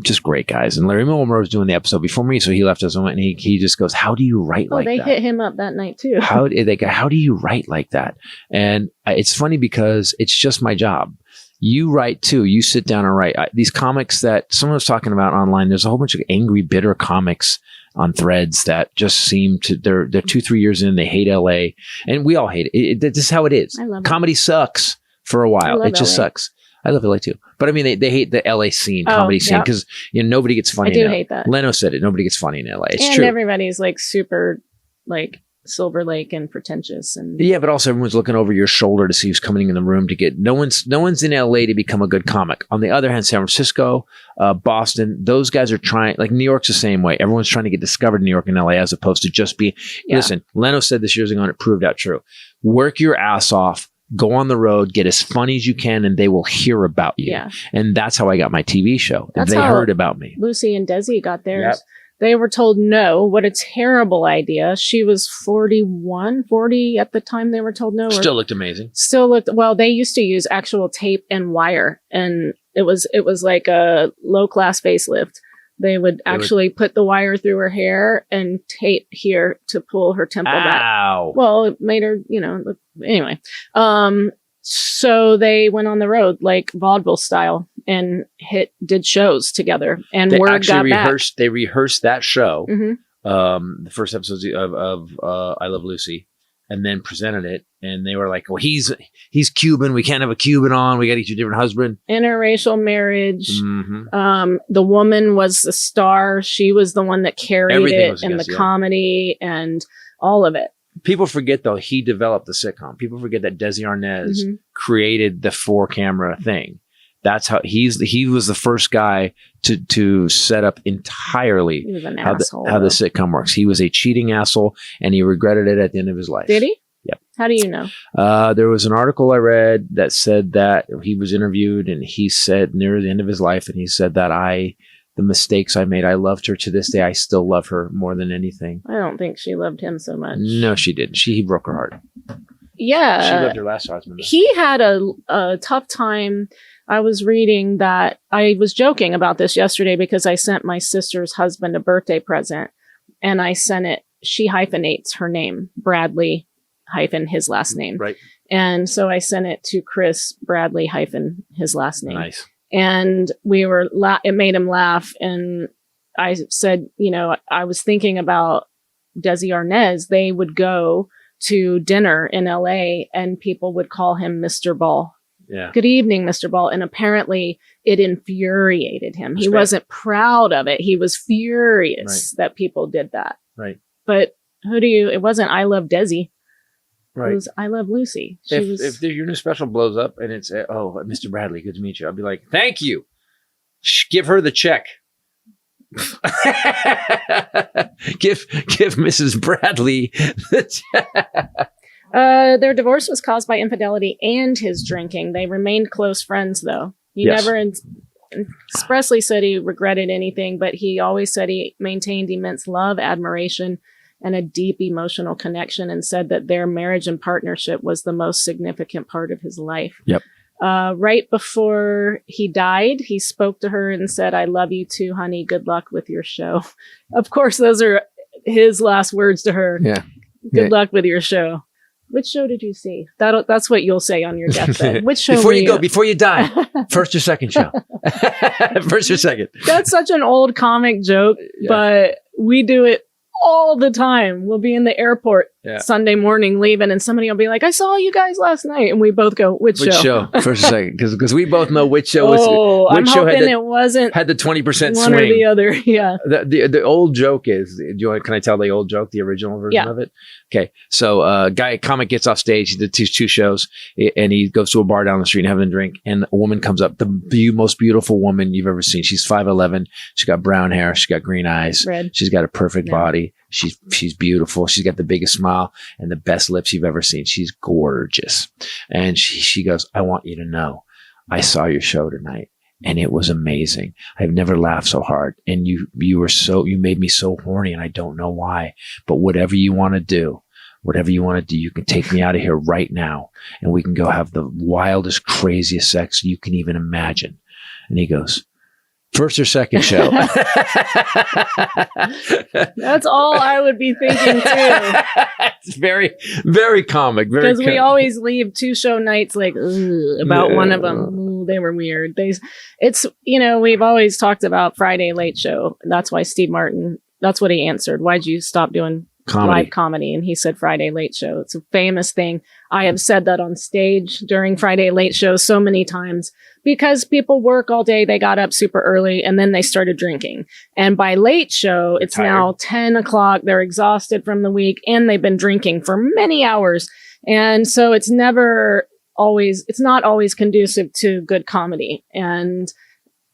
Just great guys. And Larry Wilmore was doing the episode before me. So he left us and went, and he just goes, how do you write like they that? hit him up that night too. How do you write like that? And it's funny because it's just my job. You write too. You sit down and write. These comics that someone was talking about online, there's a whole bunch of angry, bitter comics on Threads that just seem to, they're 2-3 years in, they hate LA. And we all hate it. This is how it is. I love Comedy sucks for a while. It just LA. sucks. I love LA too. But I mean, they hate the LA scene, comedy scene, because nobody gets funny. I do hate that. Leno said it. Nobody gets funny in LA. It's and true. everybody's like super like Silver Lake and pretentious and Yeah, but also everyone's looking over your shoulder to see who's coming in the room to get. No one's in LA to become a good comic. On the other hand, San Francisco, Boston, those guys are trying. Like New York's the same way. Everyone's trying to get discovered in New York and LA as opposed to just be. Listen, Leno said this years ago, and it proved out true. Work your ass off. Go on the road, get as funny as you can, and they will hear about you. Yeah. And that's how I got my TV show. That's They how heard about me. Lucy and Desi got theirs. Yep. They were told no. What a terrible idea. She was 40 at the time they were told no. Still looked amazing. Still looked, well, they used to use actual tape and wire, and it was like a low class facelift. They would actually put the wire through her hair and tape here to pull her temple back. Ow. Well, it made her, look, anyway. So they went on the road like vaudeville style and did shows together, and They word actually got rehearsed. back. They rehearsed that show. Mhm. The first episodes of I Love Lucy, and then presented it. And they were like, "Well, he's Cuban. We can't have a Cuban on. We got to get you a different husband." Interracial marriage. Mm-hmm. The woman was the star. She was the one that carried Everything it was in the against, yeah. comedy and all of it. People forget though he developed the sitcom. People forget that Desi Arnaz created the 4-camera thing. That's how he was the first guy to set up entirely He was an how asshole. the sitcom works. He was a cheating asshole, and he regretted it at the end of his life. Did he? Yep. How do you know? There was an article I read that said that he was interviewed, and he said near the end of his life, and he said that the mistakes I made, I loved her to this day. I still love her more than anything. I don't think she loved him so much. No, she didn't. He broke her heart. Yeah. She loved her last husband. He had a tough time. I was reading that. I was joking about this yesterday because I sent my sister's husband a birthday present, and I sent it. She hyphenates her name, Bradley hyphen his last name. Right. And so I sent it to Chris Bradley hyphen his last name. Nice. And it made him laugh. And I said, I was thinking about Desi Arnaz. They would go to dinner in LA and people would call him Mr. Ball. Yeah. Good evening, Mr. Ball. And apparently it infuriated him. He wasn't proud of it. He was furious that people did that. Right. But it wasn't I Love Desi. Right. It was I Love Lucy. If your new special blows up and it's, Mr. Bradley, good to meet you, I'll be like, thank you. Give her the check. give Mrs. Bradley the check. Their divorce was caused by infidelity and his drinking. They remained close friends, though. He never expressly said he regretted anything, but he always said he maintained immense love, admiration, and a deep emotional connection, and said that their marriage and partnership was the most significant part of his life. Yep. Right before he died, he spoke to her and said, "I love you too, honey. Good luck with your show." Of course, those are his last words to her. Yeah. Good luck with your show. Which show did you see? That's what you'll say on your deathbed. Which show? Before you die, first or second show. First or second. That's such an old comic joke, but we do it all the time. We'll be in the airport Sunday morning leaving, and somebody will be like, "I saw you guys last night," and we both go, "Which show?" First or second, because we both know which show was. I'm hoping it wasn't had the 20% one swing or the other. Yeah. The old joke is. Can I tell the old joke, the original version of it? Okay, so comic gets off stage. He did two shows, and he goes to a bar down the street and having a drink, and a woman comes up, the most beautiful woman you've ever seen. She's 5'11". She's got brown hair. She's got green eyes. Red. She's got a perfect body. She's beautiful. She's got the biggest smile and the best lips you've ever seen. She's gorgeous. And she goes, "I want you to know, I saw your show tonight and it was amazing. I've never laughed so hard. And you made me so horny, and I don't know why, but whatever you want to do, you can take me out of here right now and we can go have the wildest, craziest sex you can even imagine." And he goes, "First or second show?" That's all I would be thinking too. It's very, very comic. Because we always leave two show nights like about one of them. Ooh, they were weird. We've always talked about Friday Late Show. That's why Steve Martin. That's what he answered. Why'd you stop doing live comedy? And he said Friday Late Show. It's a famous thing. I have said that on stage during Friday Late Show so many times because people work all day. They got up super early and then they started drinking. And by late show, it's now 10 o'clock. They're exhausted from the week and they've been drinking for many hours. And so it's not always conducive to good comedy. And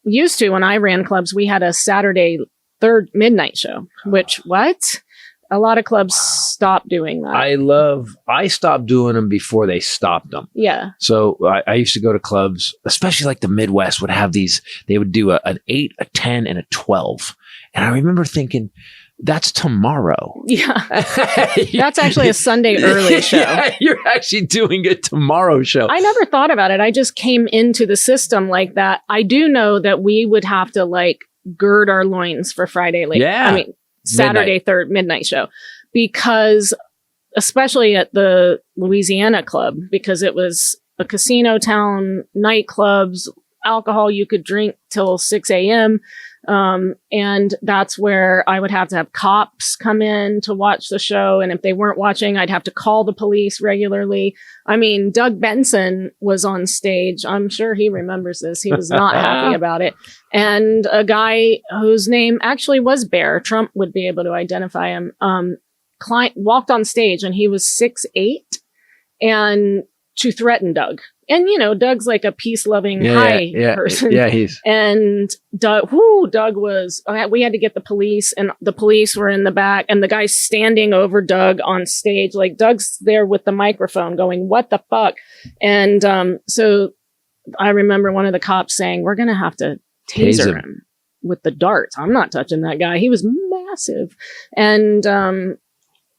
used to, when I ran clubs, we had a Saturday third midnight show, which a lot of clubs stopped doing that. I stopped doing them before they stopped them. Yeah. So I used to go to clubs, especially like the Midwest would have these, they would do an 8, a 10, and a 12. And I remember thinking, that's tomorrow. Yeah. That's actually a Sunday early show. Yeah, you're actually doing a tomorrow show. I never thought about it. I just came into the system like that. I do know that we would have to gird our loins for Friday late. Yeah. I mean, Saturday third midnight show, because especially at the Louisiana club, because it was a casino town, nightclubs, alcohol, you could drink till 6 a.m. And that's where I would have to have cops come in to watch the show. And if they weren't watching, I'd have to call the police regularly. I mean, Doug Benson was on stage. I'm sure he remembers this. He was not happy about it. And a guy whose name actually was Bear, Trump would be able to identify him, walked on stage and he was 6'8", and to threaten Doug. And, Doug's like a peace-loving person. Yeah, And Doug was, we had to get the police, and the police were in the back, and the guy's standing over Doug on stage. Like, Doug's there with the microphone going, what the fuck? And so I remember one of the cops saying, we're going to have to taser him with the darts. I'm not touching that guy. He was massive. And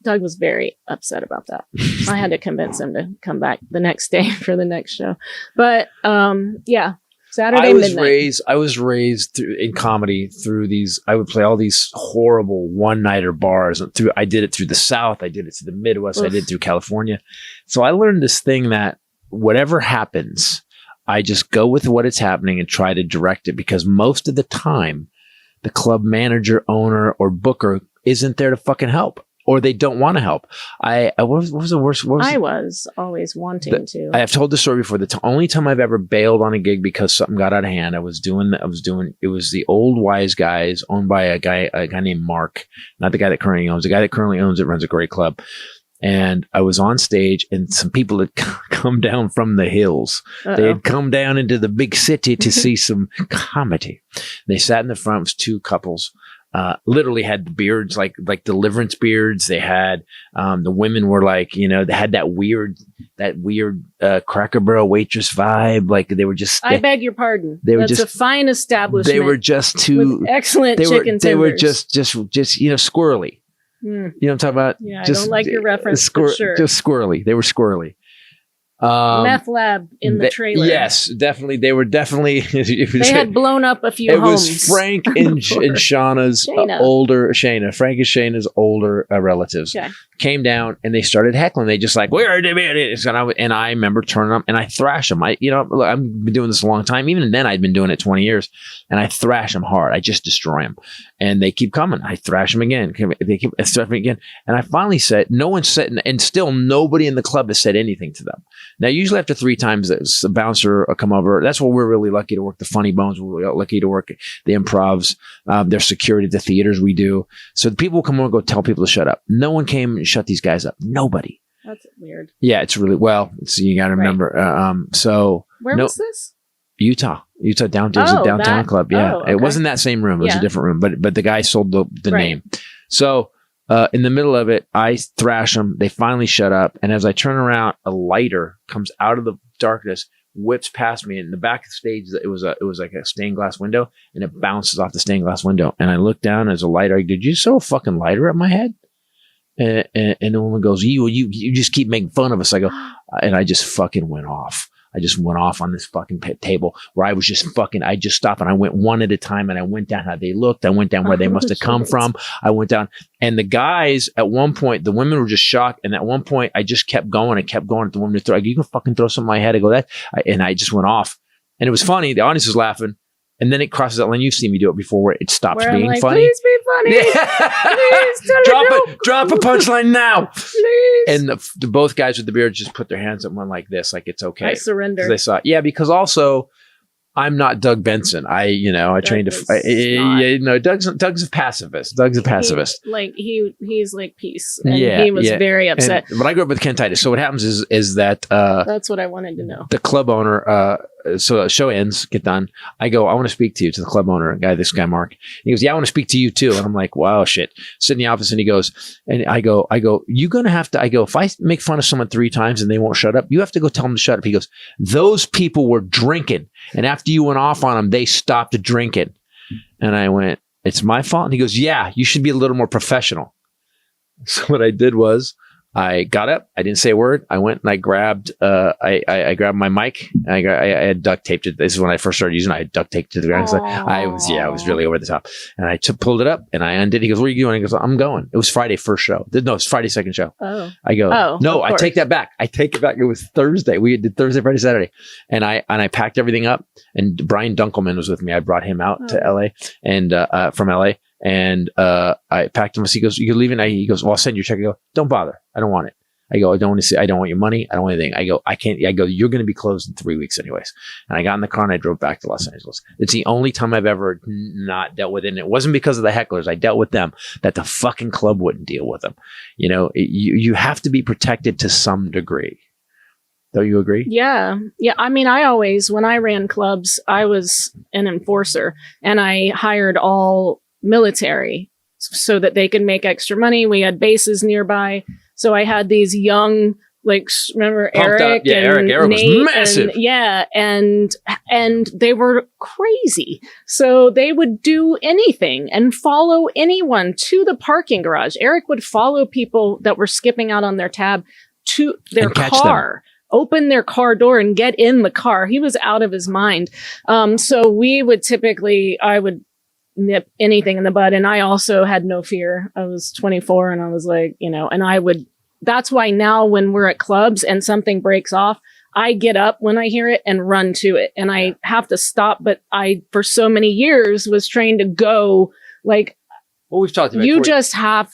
Doug was very upset about that. I had to convince him to come back the next day for the next show. But Saturday midnight. I was raised in comedy through these. I would play all these horrible one-nighter bars. I did it through the South. I did it to the Midwest. Oof. I did it through California. So I learned this thing that whatever happens, I just go with what is happening and try to direct it, because most of the time, the club manager, owner, or booker isn't there to fucking help. Or they don't want to help. What was the worst? I was always wanting to. I have told the story before. The only time I've ever bailed on a gig because something got out of hand. It was the Old Wise Guys, owned by a guy named Mark, not the guy that currently owns. The guy that currently owns it runs a great club. And I was on stage, and some people had come down from the hills. Uh-oh. They had come down into the big city to see some comedy. They sat in the front. It was two couples. Literally had the beards like deliverance beards. They had the women were like, they had that weird Cracker Barrel waitress vibe. Like they were just. I beg your pardon. That's a fine establishment. They were just too with excellent chicken tenders. They were just squirrely. You know what I'm talking about? Yeah, I don't like your reference. For sure. Just squirrely. They were squirrely. Meth lab in the trailer. Yes, definitely. They were definitely. They had blown up a few homes. It was Frank and Shauna's Frank and Shayna's older relatives came down, and they started heckling. They just like, where are they? And I remember turning them and I thrash them. I've been doing this a long time. Even then, I'd been doing it 20 years, and I thrash them hard. I just destroy them, and they keep coming. I thrash them again. They keep thrashing me again, and I finally said, no one said, and still nobody in the club has said anything to them. Now, usually after 3 times, the bouncer will come over. That's where we're really lucky to work the funny bones. We're lucky to work the improvs. There's security at the theaters we do. So the people will come over and go tell people to shut up. No one came and shut these guys up. Nobody. That's weird. Yeah, it's really, you got to remember. Right. Where was this? Utah downtown. It was a downtown club. Yeah. Okay. It wasn't that same room. It was a different room, but the guy sold the name. So, in the middle of it, I thrash them. They finally shut up. And as I turn around, a lighter comes out of the darkness, whips past me. In the back of the stage, it was like a stained glass window, and it bounces off the stained glass window. And I look down as a lighter. Did you throw a fucking lighter at my head? And the woman goes, you just keep making fun of us. I go, and I just fucking went off. I just went off on this fucking table where I was just I just stopped, and I went one at a time, and I went down how they looked. I went down where they must have come from. I went down, and the guys at one point, the women were just shocked. And at one point I just kept going. I kept going at the woman to throw. You can fucking throw something at my head. I go and I just went off, and it was funny. The audience was laughing. And then it crosses that line. You've seen me do it before, where it stops being funny. Please be funny. Please drop a punchline now. Please. And the both guys with the beard just put their hands up, one like this, like it's okay. I surrender. They saw, because also I'm not Doug Benson. I trained Doug's a pacifist. Doug's a pacifist. He's like peace. And he was very upset. But I grew up with Ken Titus. So what happens is that that's what I wanted to know. The club owner, so the show ends, get done. I go, I want to speak to you, to the club owner, this guy, Mark. He goes, yeah, I want to speak to you too. And I'm like, wow, shit. Sit in the office, and he goes, and I go, you're going to have to, if I make fun of someone 3 times and they won't shut up, you have to go tell them to shut up. He goes, those people were drinking. And after you went off on them, they stopped drinking. And I went, it's my fault? And he goes, yeah, you should be a little more professional. So what I did was, I got up. I didn't say a word. I went and I grabbed. I grabbed my mic. I had duct taped it. This is when I first started using it. I had duct taped it to the ground. I was really over the top. And I pulled it up and I undid. He goes, "Where are you going?" He goes, "I'm going." It was Friday first show. No, it's Friday second show. Oh. I go, no, I take that back. I take it back. It was Thursday. We did Thursday, Friday, Saturday, and I packed everything up. And Brian Dunkelman was with me. I brought him out to LA and from LA. And I packed him. He goes, "You can leave it." He goes, "Well, I'll send you a check." I go, "Don't bother. I don't want it." I go, "I don't want to see. I don't want your money. I don't want anything." I go, "I can't." I go, "You're going to be closed in 3 weeks anyways." And I got in the car and I drove back to Los Angeles. It's the only time I've ever not dealt with it. And it wasn't because of the hecklers. I dealt with them, that the fucking club wouldn't deal with them. You have to be protected to some degree. Don't you agree? Yeah. Yeah. I mean, when I ran clubs, I was an enforcer and I hired all military so that they could make extra money. We had bases nearby. So I had these young, like, remember Pumped Eric? up. Yeah, and Eric was Nate massive. And they were crazy. So they would do anything and follow anyone to the parking garage. Eric would follow people that were skipping out on their tab to their And catch car. Open their car door and get in the car. He was out of his mind. So we would I would nip anything in the bud. And I also had no fear. I was 24 and I was like, that's why now when we're at clubs and something breaks off, I get up when I hear it and run to it. And I have to stop. But I, for so many years, was trained to go like, well, we've talked about you just have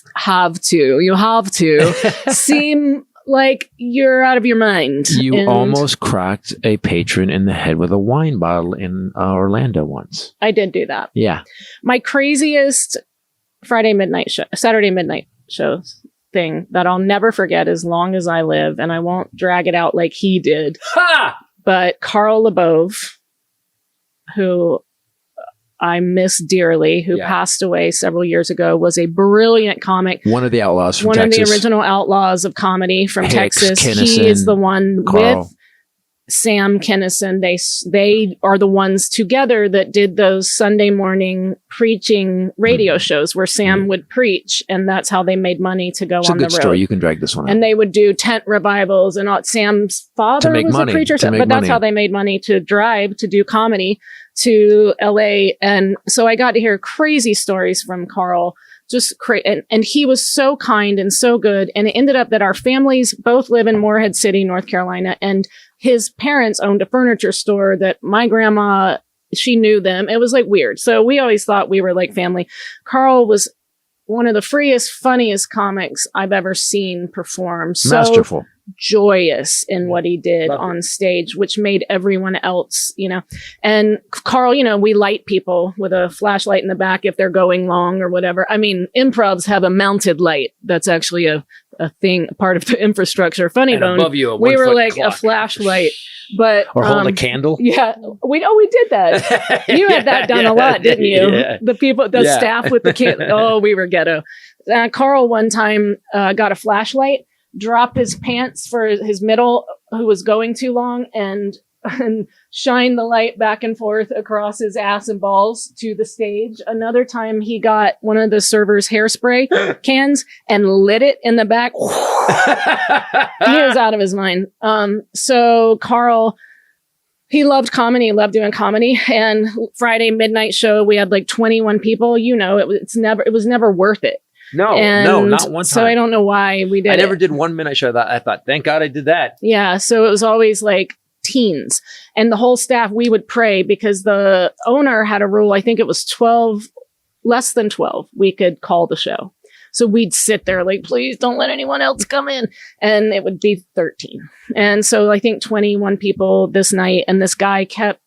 to seem like you're out of your mind. You almost cracked a patron in the head with a wine bottle in Orlando once. I did do that. Yeah. My craziest Saturday midnight show thing that I'll never forget as long as I live, and I won't drag it out like he did. Ha! But Carl LeBove, who I miss dearly, who passed away several years ago, was a brilliant comic. One of the outlaws from Texas. Texas. One of the original outlaws of comedy from Hicks, Texas. Kinnison, he is the one Carl. with Sam Kinnison. They are the ones together that did those Sunday morning preaching radio shows where Sam would preach, and that's how they made money to go It's a on the good road. story. You can drag this one out. And they would do tent revivals, and Sam's father was a preacher, but that's how they made money to drive to do comedy to LA. And so I got to hear crazy stories from Carl, just and he was so kind and so good. And it ended up that our families both live in Morehead City, North Carolina, and his parents owned a furniture store that my grandma, she knew them. It was like weird. So we always thought we were like family. Carl was one of the freest, funniest comics I've ever seen perform. So masterful. Joyous in what he did on stage, which made everyone else, And Carl, we light people with a flashlight in the back if they're going long or whatever. I mean, improvs have a mounted light. That's actually a thing, part of the infrastructure. Funny and Bone, above you, we were like clock. a flashlight, but or hold a candle. Yeah, we did that. You had that done a lot, didn't you? Yeah. The staff with the candle. Oh, we were ghetto. Carl one time got a flashlight, dropped his pants for his middle, who was going too long, and shined the light back and forth across his ass and balls to the stage. Another time he got one of the servers' hairspray cans and lit it in the back. He was out of his mind. So Carl, he loved comedy, he loved doing comedy. And Friday midnight show, we had like 21 people. It was never worth it. No, not one time. So I don't know why we did I never did one midnight show that I thought, thank God I did that. Yeah. So it was always like teens, and the whole staff, we would pray because the owner had a rule. I think it was 12, less than 12. We could call the show. So we'd sit there like, please don't let anyone else come in. And it would be 13. And so I think 21 people this night, and this guy kept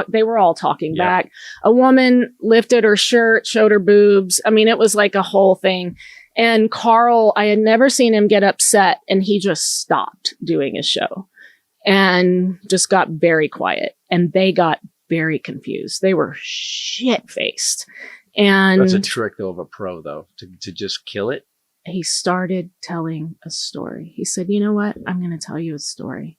they were all talking back. A woman lifted her shirt, showed her boobs. I mean, it was like a whole thing. And Carl, I had never seen him get upset, and he just stopped doing his show and just got very quiet. And they got very confused. They were shit-faced. And that's a trick though of a pro, though, to just kill it. He started telling a story. He said, you know what? I'm going to tell you a story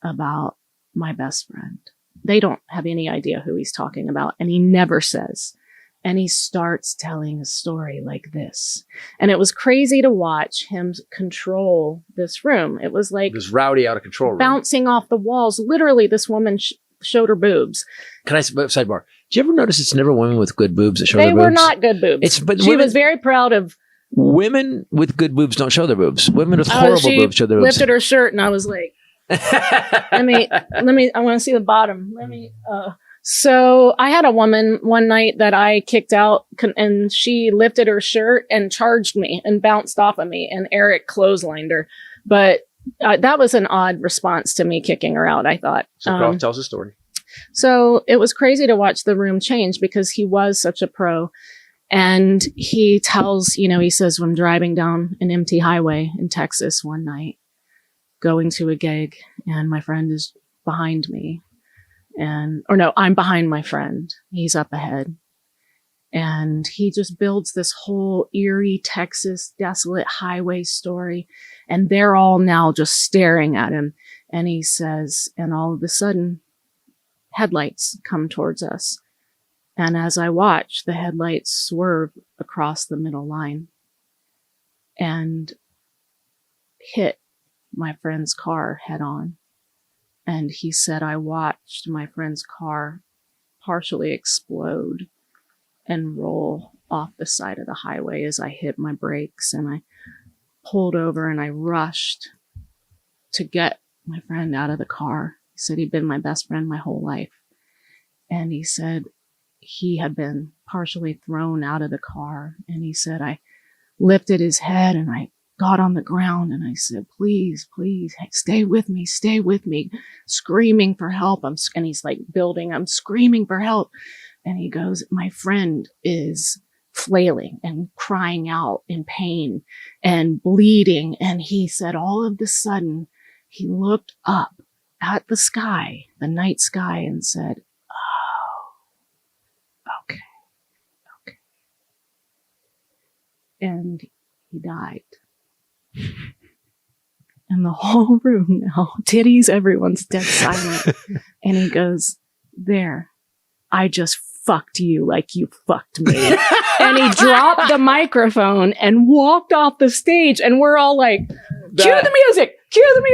about my best friend. They don't have any idea who he's talking about. And he never says. And he starts telling a story like this. And it was crazy to watch him control this room. It was like this rowdy, out of control room. Bouncing off the walls. Literally, this woman showed her boobs. Can I sidebar? Do you ever notice it's never women with good boobs that show their boobs? They were not good boobs. She was very proud of. Women with good boobs don't show their boobs. Women with horrible boobs show their boobs. She lifted her shirt, and I was like, let me, I want to see the bottom. So I had a woman one night that I kicked out, and she lifted her shirt and charged me and bounced off of me, and Eric clotheslined her. But that was an odd response to me kicking her out, I thought. So Carl tells a story. So it was crazy to watch the room change because he was such a pro. And he tells, he says, when driving down an empty highway in Texas one night, going to a gig and my friend is behind me. I'm behind my friend. He's up ahead. And he just builds this whole eerie Texas desolate highway story. And they're all now just staring at him. And he says, and all of a sudden, headlights come towards us. And as I watch, the headlights swerve across the middle line and hit my friend's car head on. And he said, I watched my friend's car partially explode and roll off the side of the highway as I hit my brakes. And I pulled over and I rushed to get my friend out of the car. He said he'd been my best friend my whole life. And he said he had been partially thrown out of the car. And he said, I lifted his head and I got on the ground and I said, please, please, stay with me, screaming for help. And he's like building, I'm screaming for help. And he goes, my friend is flailing and crying out in pain and bleeding. And he said, all of a sudden, he looked up at the sky, the night sky, and said, oh, okay. And he died. And the whole room now, titties, everyone's dead silent. And he goes, there, I just fucked you like you fucked me. And he dropped the microphone and walked off the stage. And we're all like, cue the music. And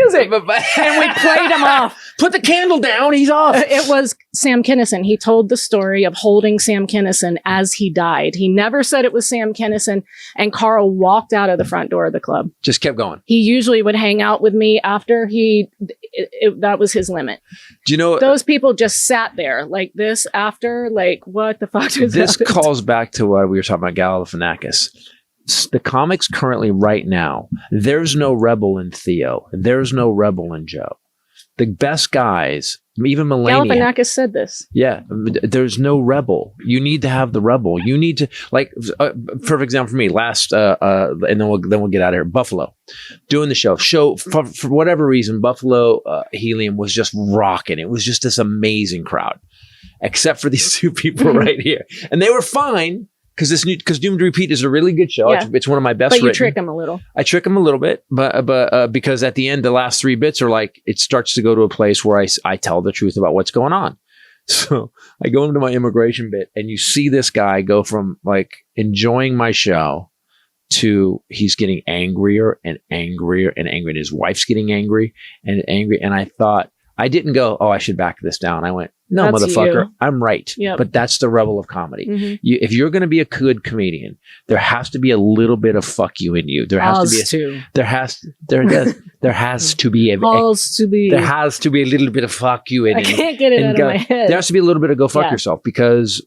we played him off. Put the candle down. He's off. It was Sam Kinison. He told the story of holding Sam Kinison as he died. He never said it was Sam Kinison. And Carl walked out of the front door of the club. Just kept going. He usually would hang out with me after that was his limit. Do you know those people just sat there like this after, like, what the fuck was this? Happened? Calls back to what we were talking about, Galifianakis. The comics currently right now, there's no Rebel in Theo. There's no Rebel in Joe. The best guys, even Melania. Galifianakis said this. Yeah. There's no Rebel. You need to have the Rebel. You need to, like, for example, for me, and then we'll get out of here. Buffalo, doing the show for whatever reason, Buffalo Helium was just rocking. It was just this amazing crowd, except for these two people right here. And they were fine. Because Doomed to Repeat is a really good show. Yeah. It's one of my best. But you written. trick them a little. I trick them a little bit, but because at the end, the last three bits are like, it starts to go to a place where I tell the truth about what's going on. So I go into my immigration bit, and you see this guy go from like enjoying my show to he's getting angrier and angrier and angry, and his wife's getting angry. And I thought, I didn't go, oh, I should back this down. I went, no, that's motherfucker, you. I'm right. Yep. But that's the Rebel of comedy. Mm-hmm. If you're going to be a good comedian, there has to be a little bit of fuck you in you. There has to be there has to be a little bit of fuck you in you. I can't get it out of my head. There has to be a little bit of go fuck yourself because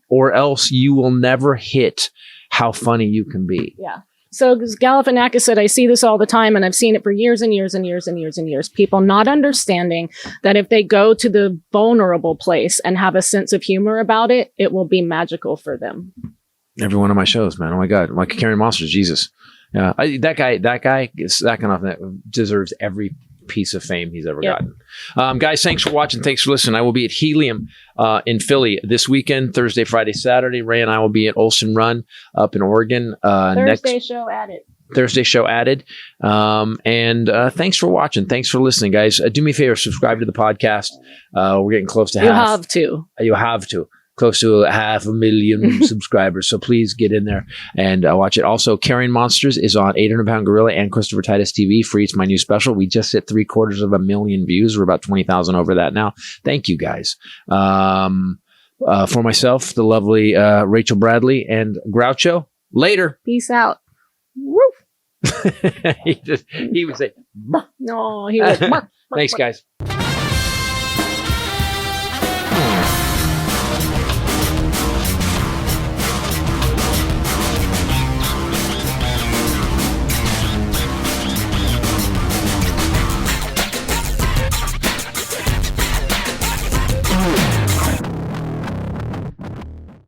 or else you will never hit how funny you can be. Yeah. So Galifianakis said, I see this all the time, and I've seen it for years and years and years and years and years. People not understanding that if they go to the vulnerable place and have a sense of humor about it, it will be magical for them. Every one of my shows, man. Oh my God. Like Carrying Monsters, Jesus. Yeah. That guy is that kind of deserves every piece of fame he's ever gotten. Guys, thanks for watching. Thanks for listening. I will be at Helium in Philly this weekend, Thursday, Friday, Saturday. Ray and I will be at Olson Run up in Oregon. Thursday show added. And thanks for watching. Thanks for listening, guys. Do me a favor, subscribe to the podcast. We're getting close to half. You have to. Close to 500,000 subscribers. So please get in there and watch it. Also, Carrying Monsters is on 800 Pound Gorilla and Christopher Titus TV. Free. It's my new special. We just hit 750,000 views. We're about 20,000 over that now. Thank you, guys. For myself, the lovely Rachel Bradley and Groucho. Later. Peace out. Woof. he would say, no, he would. Thanks, guys.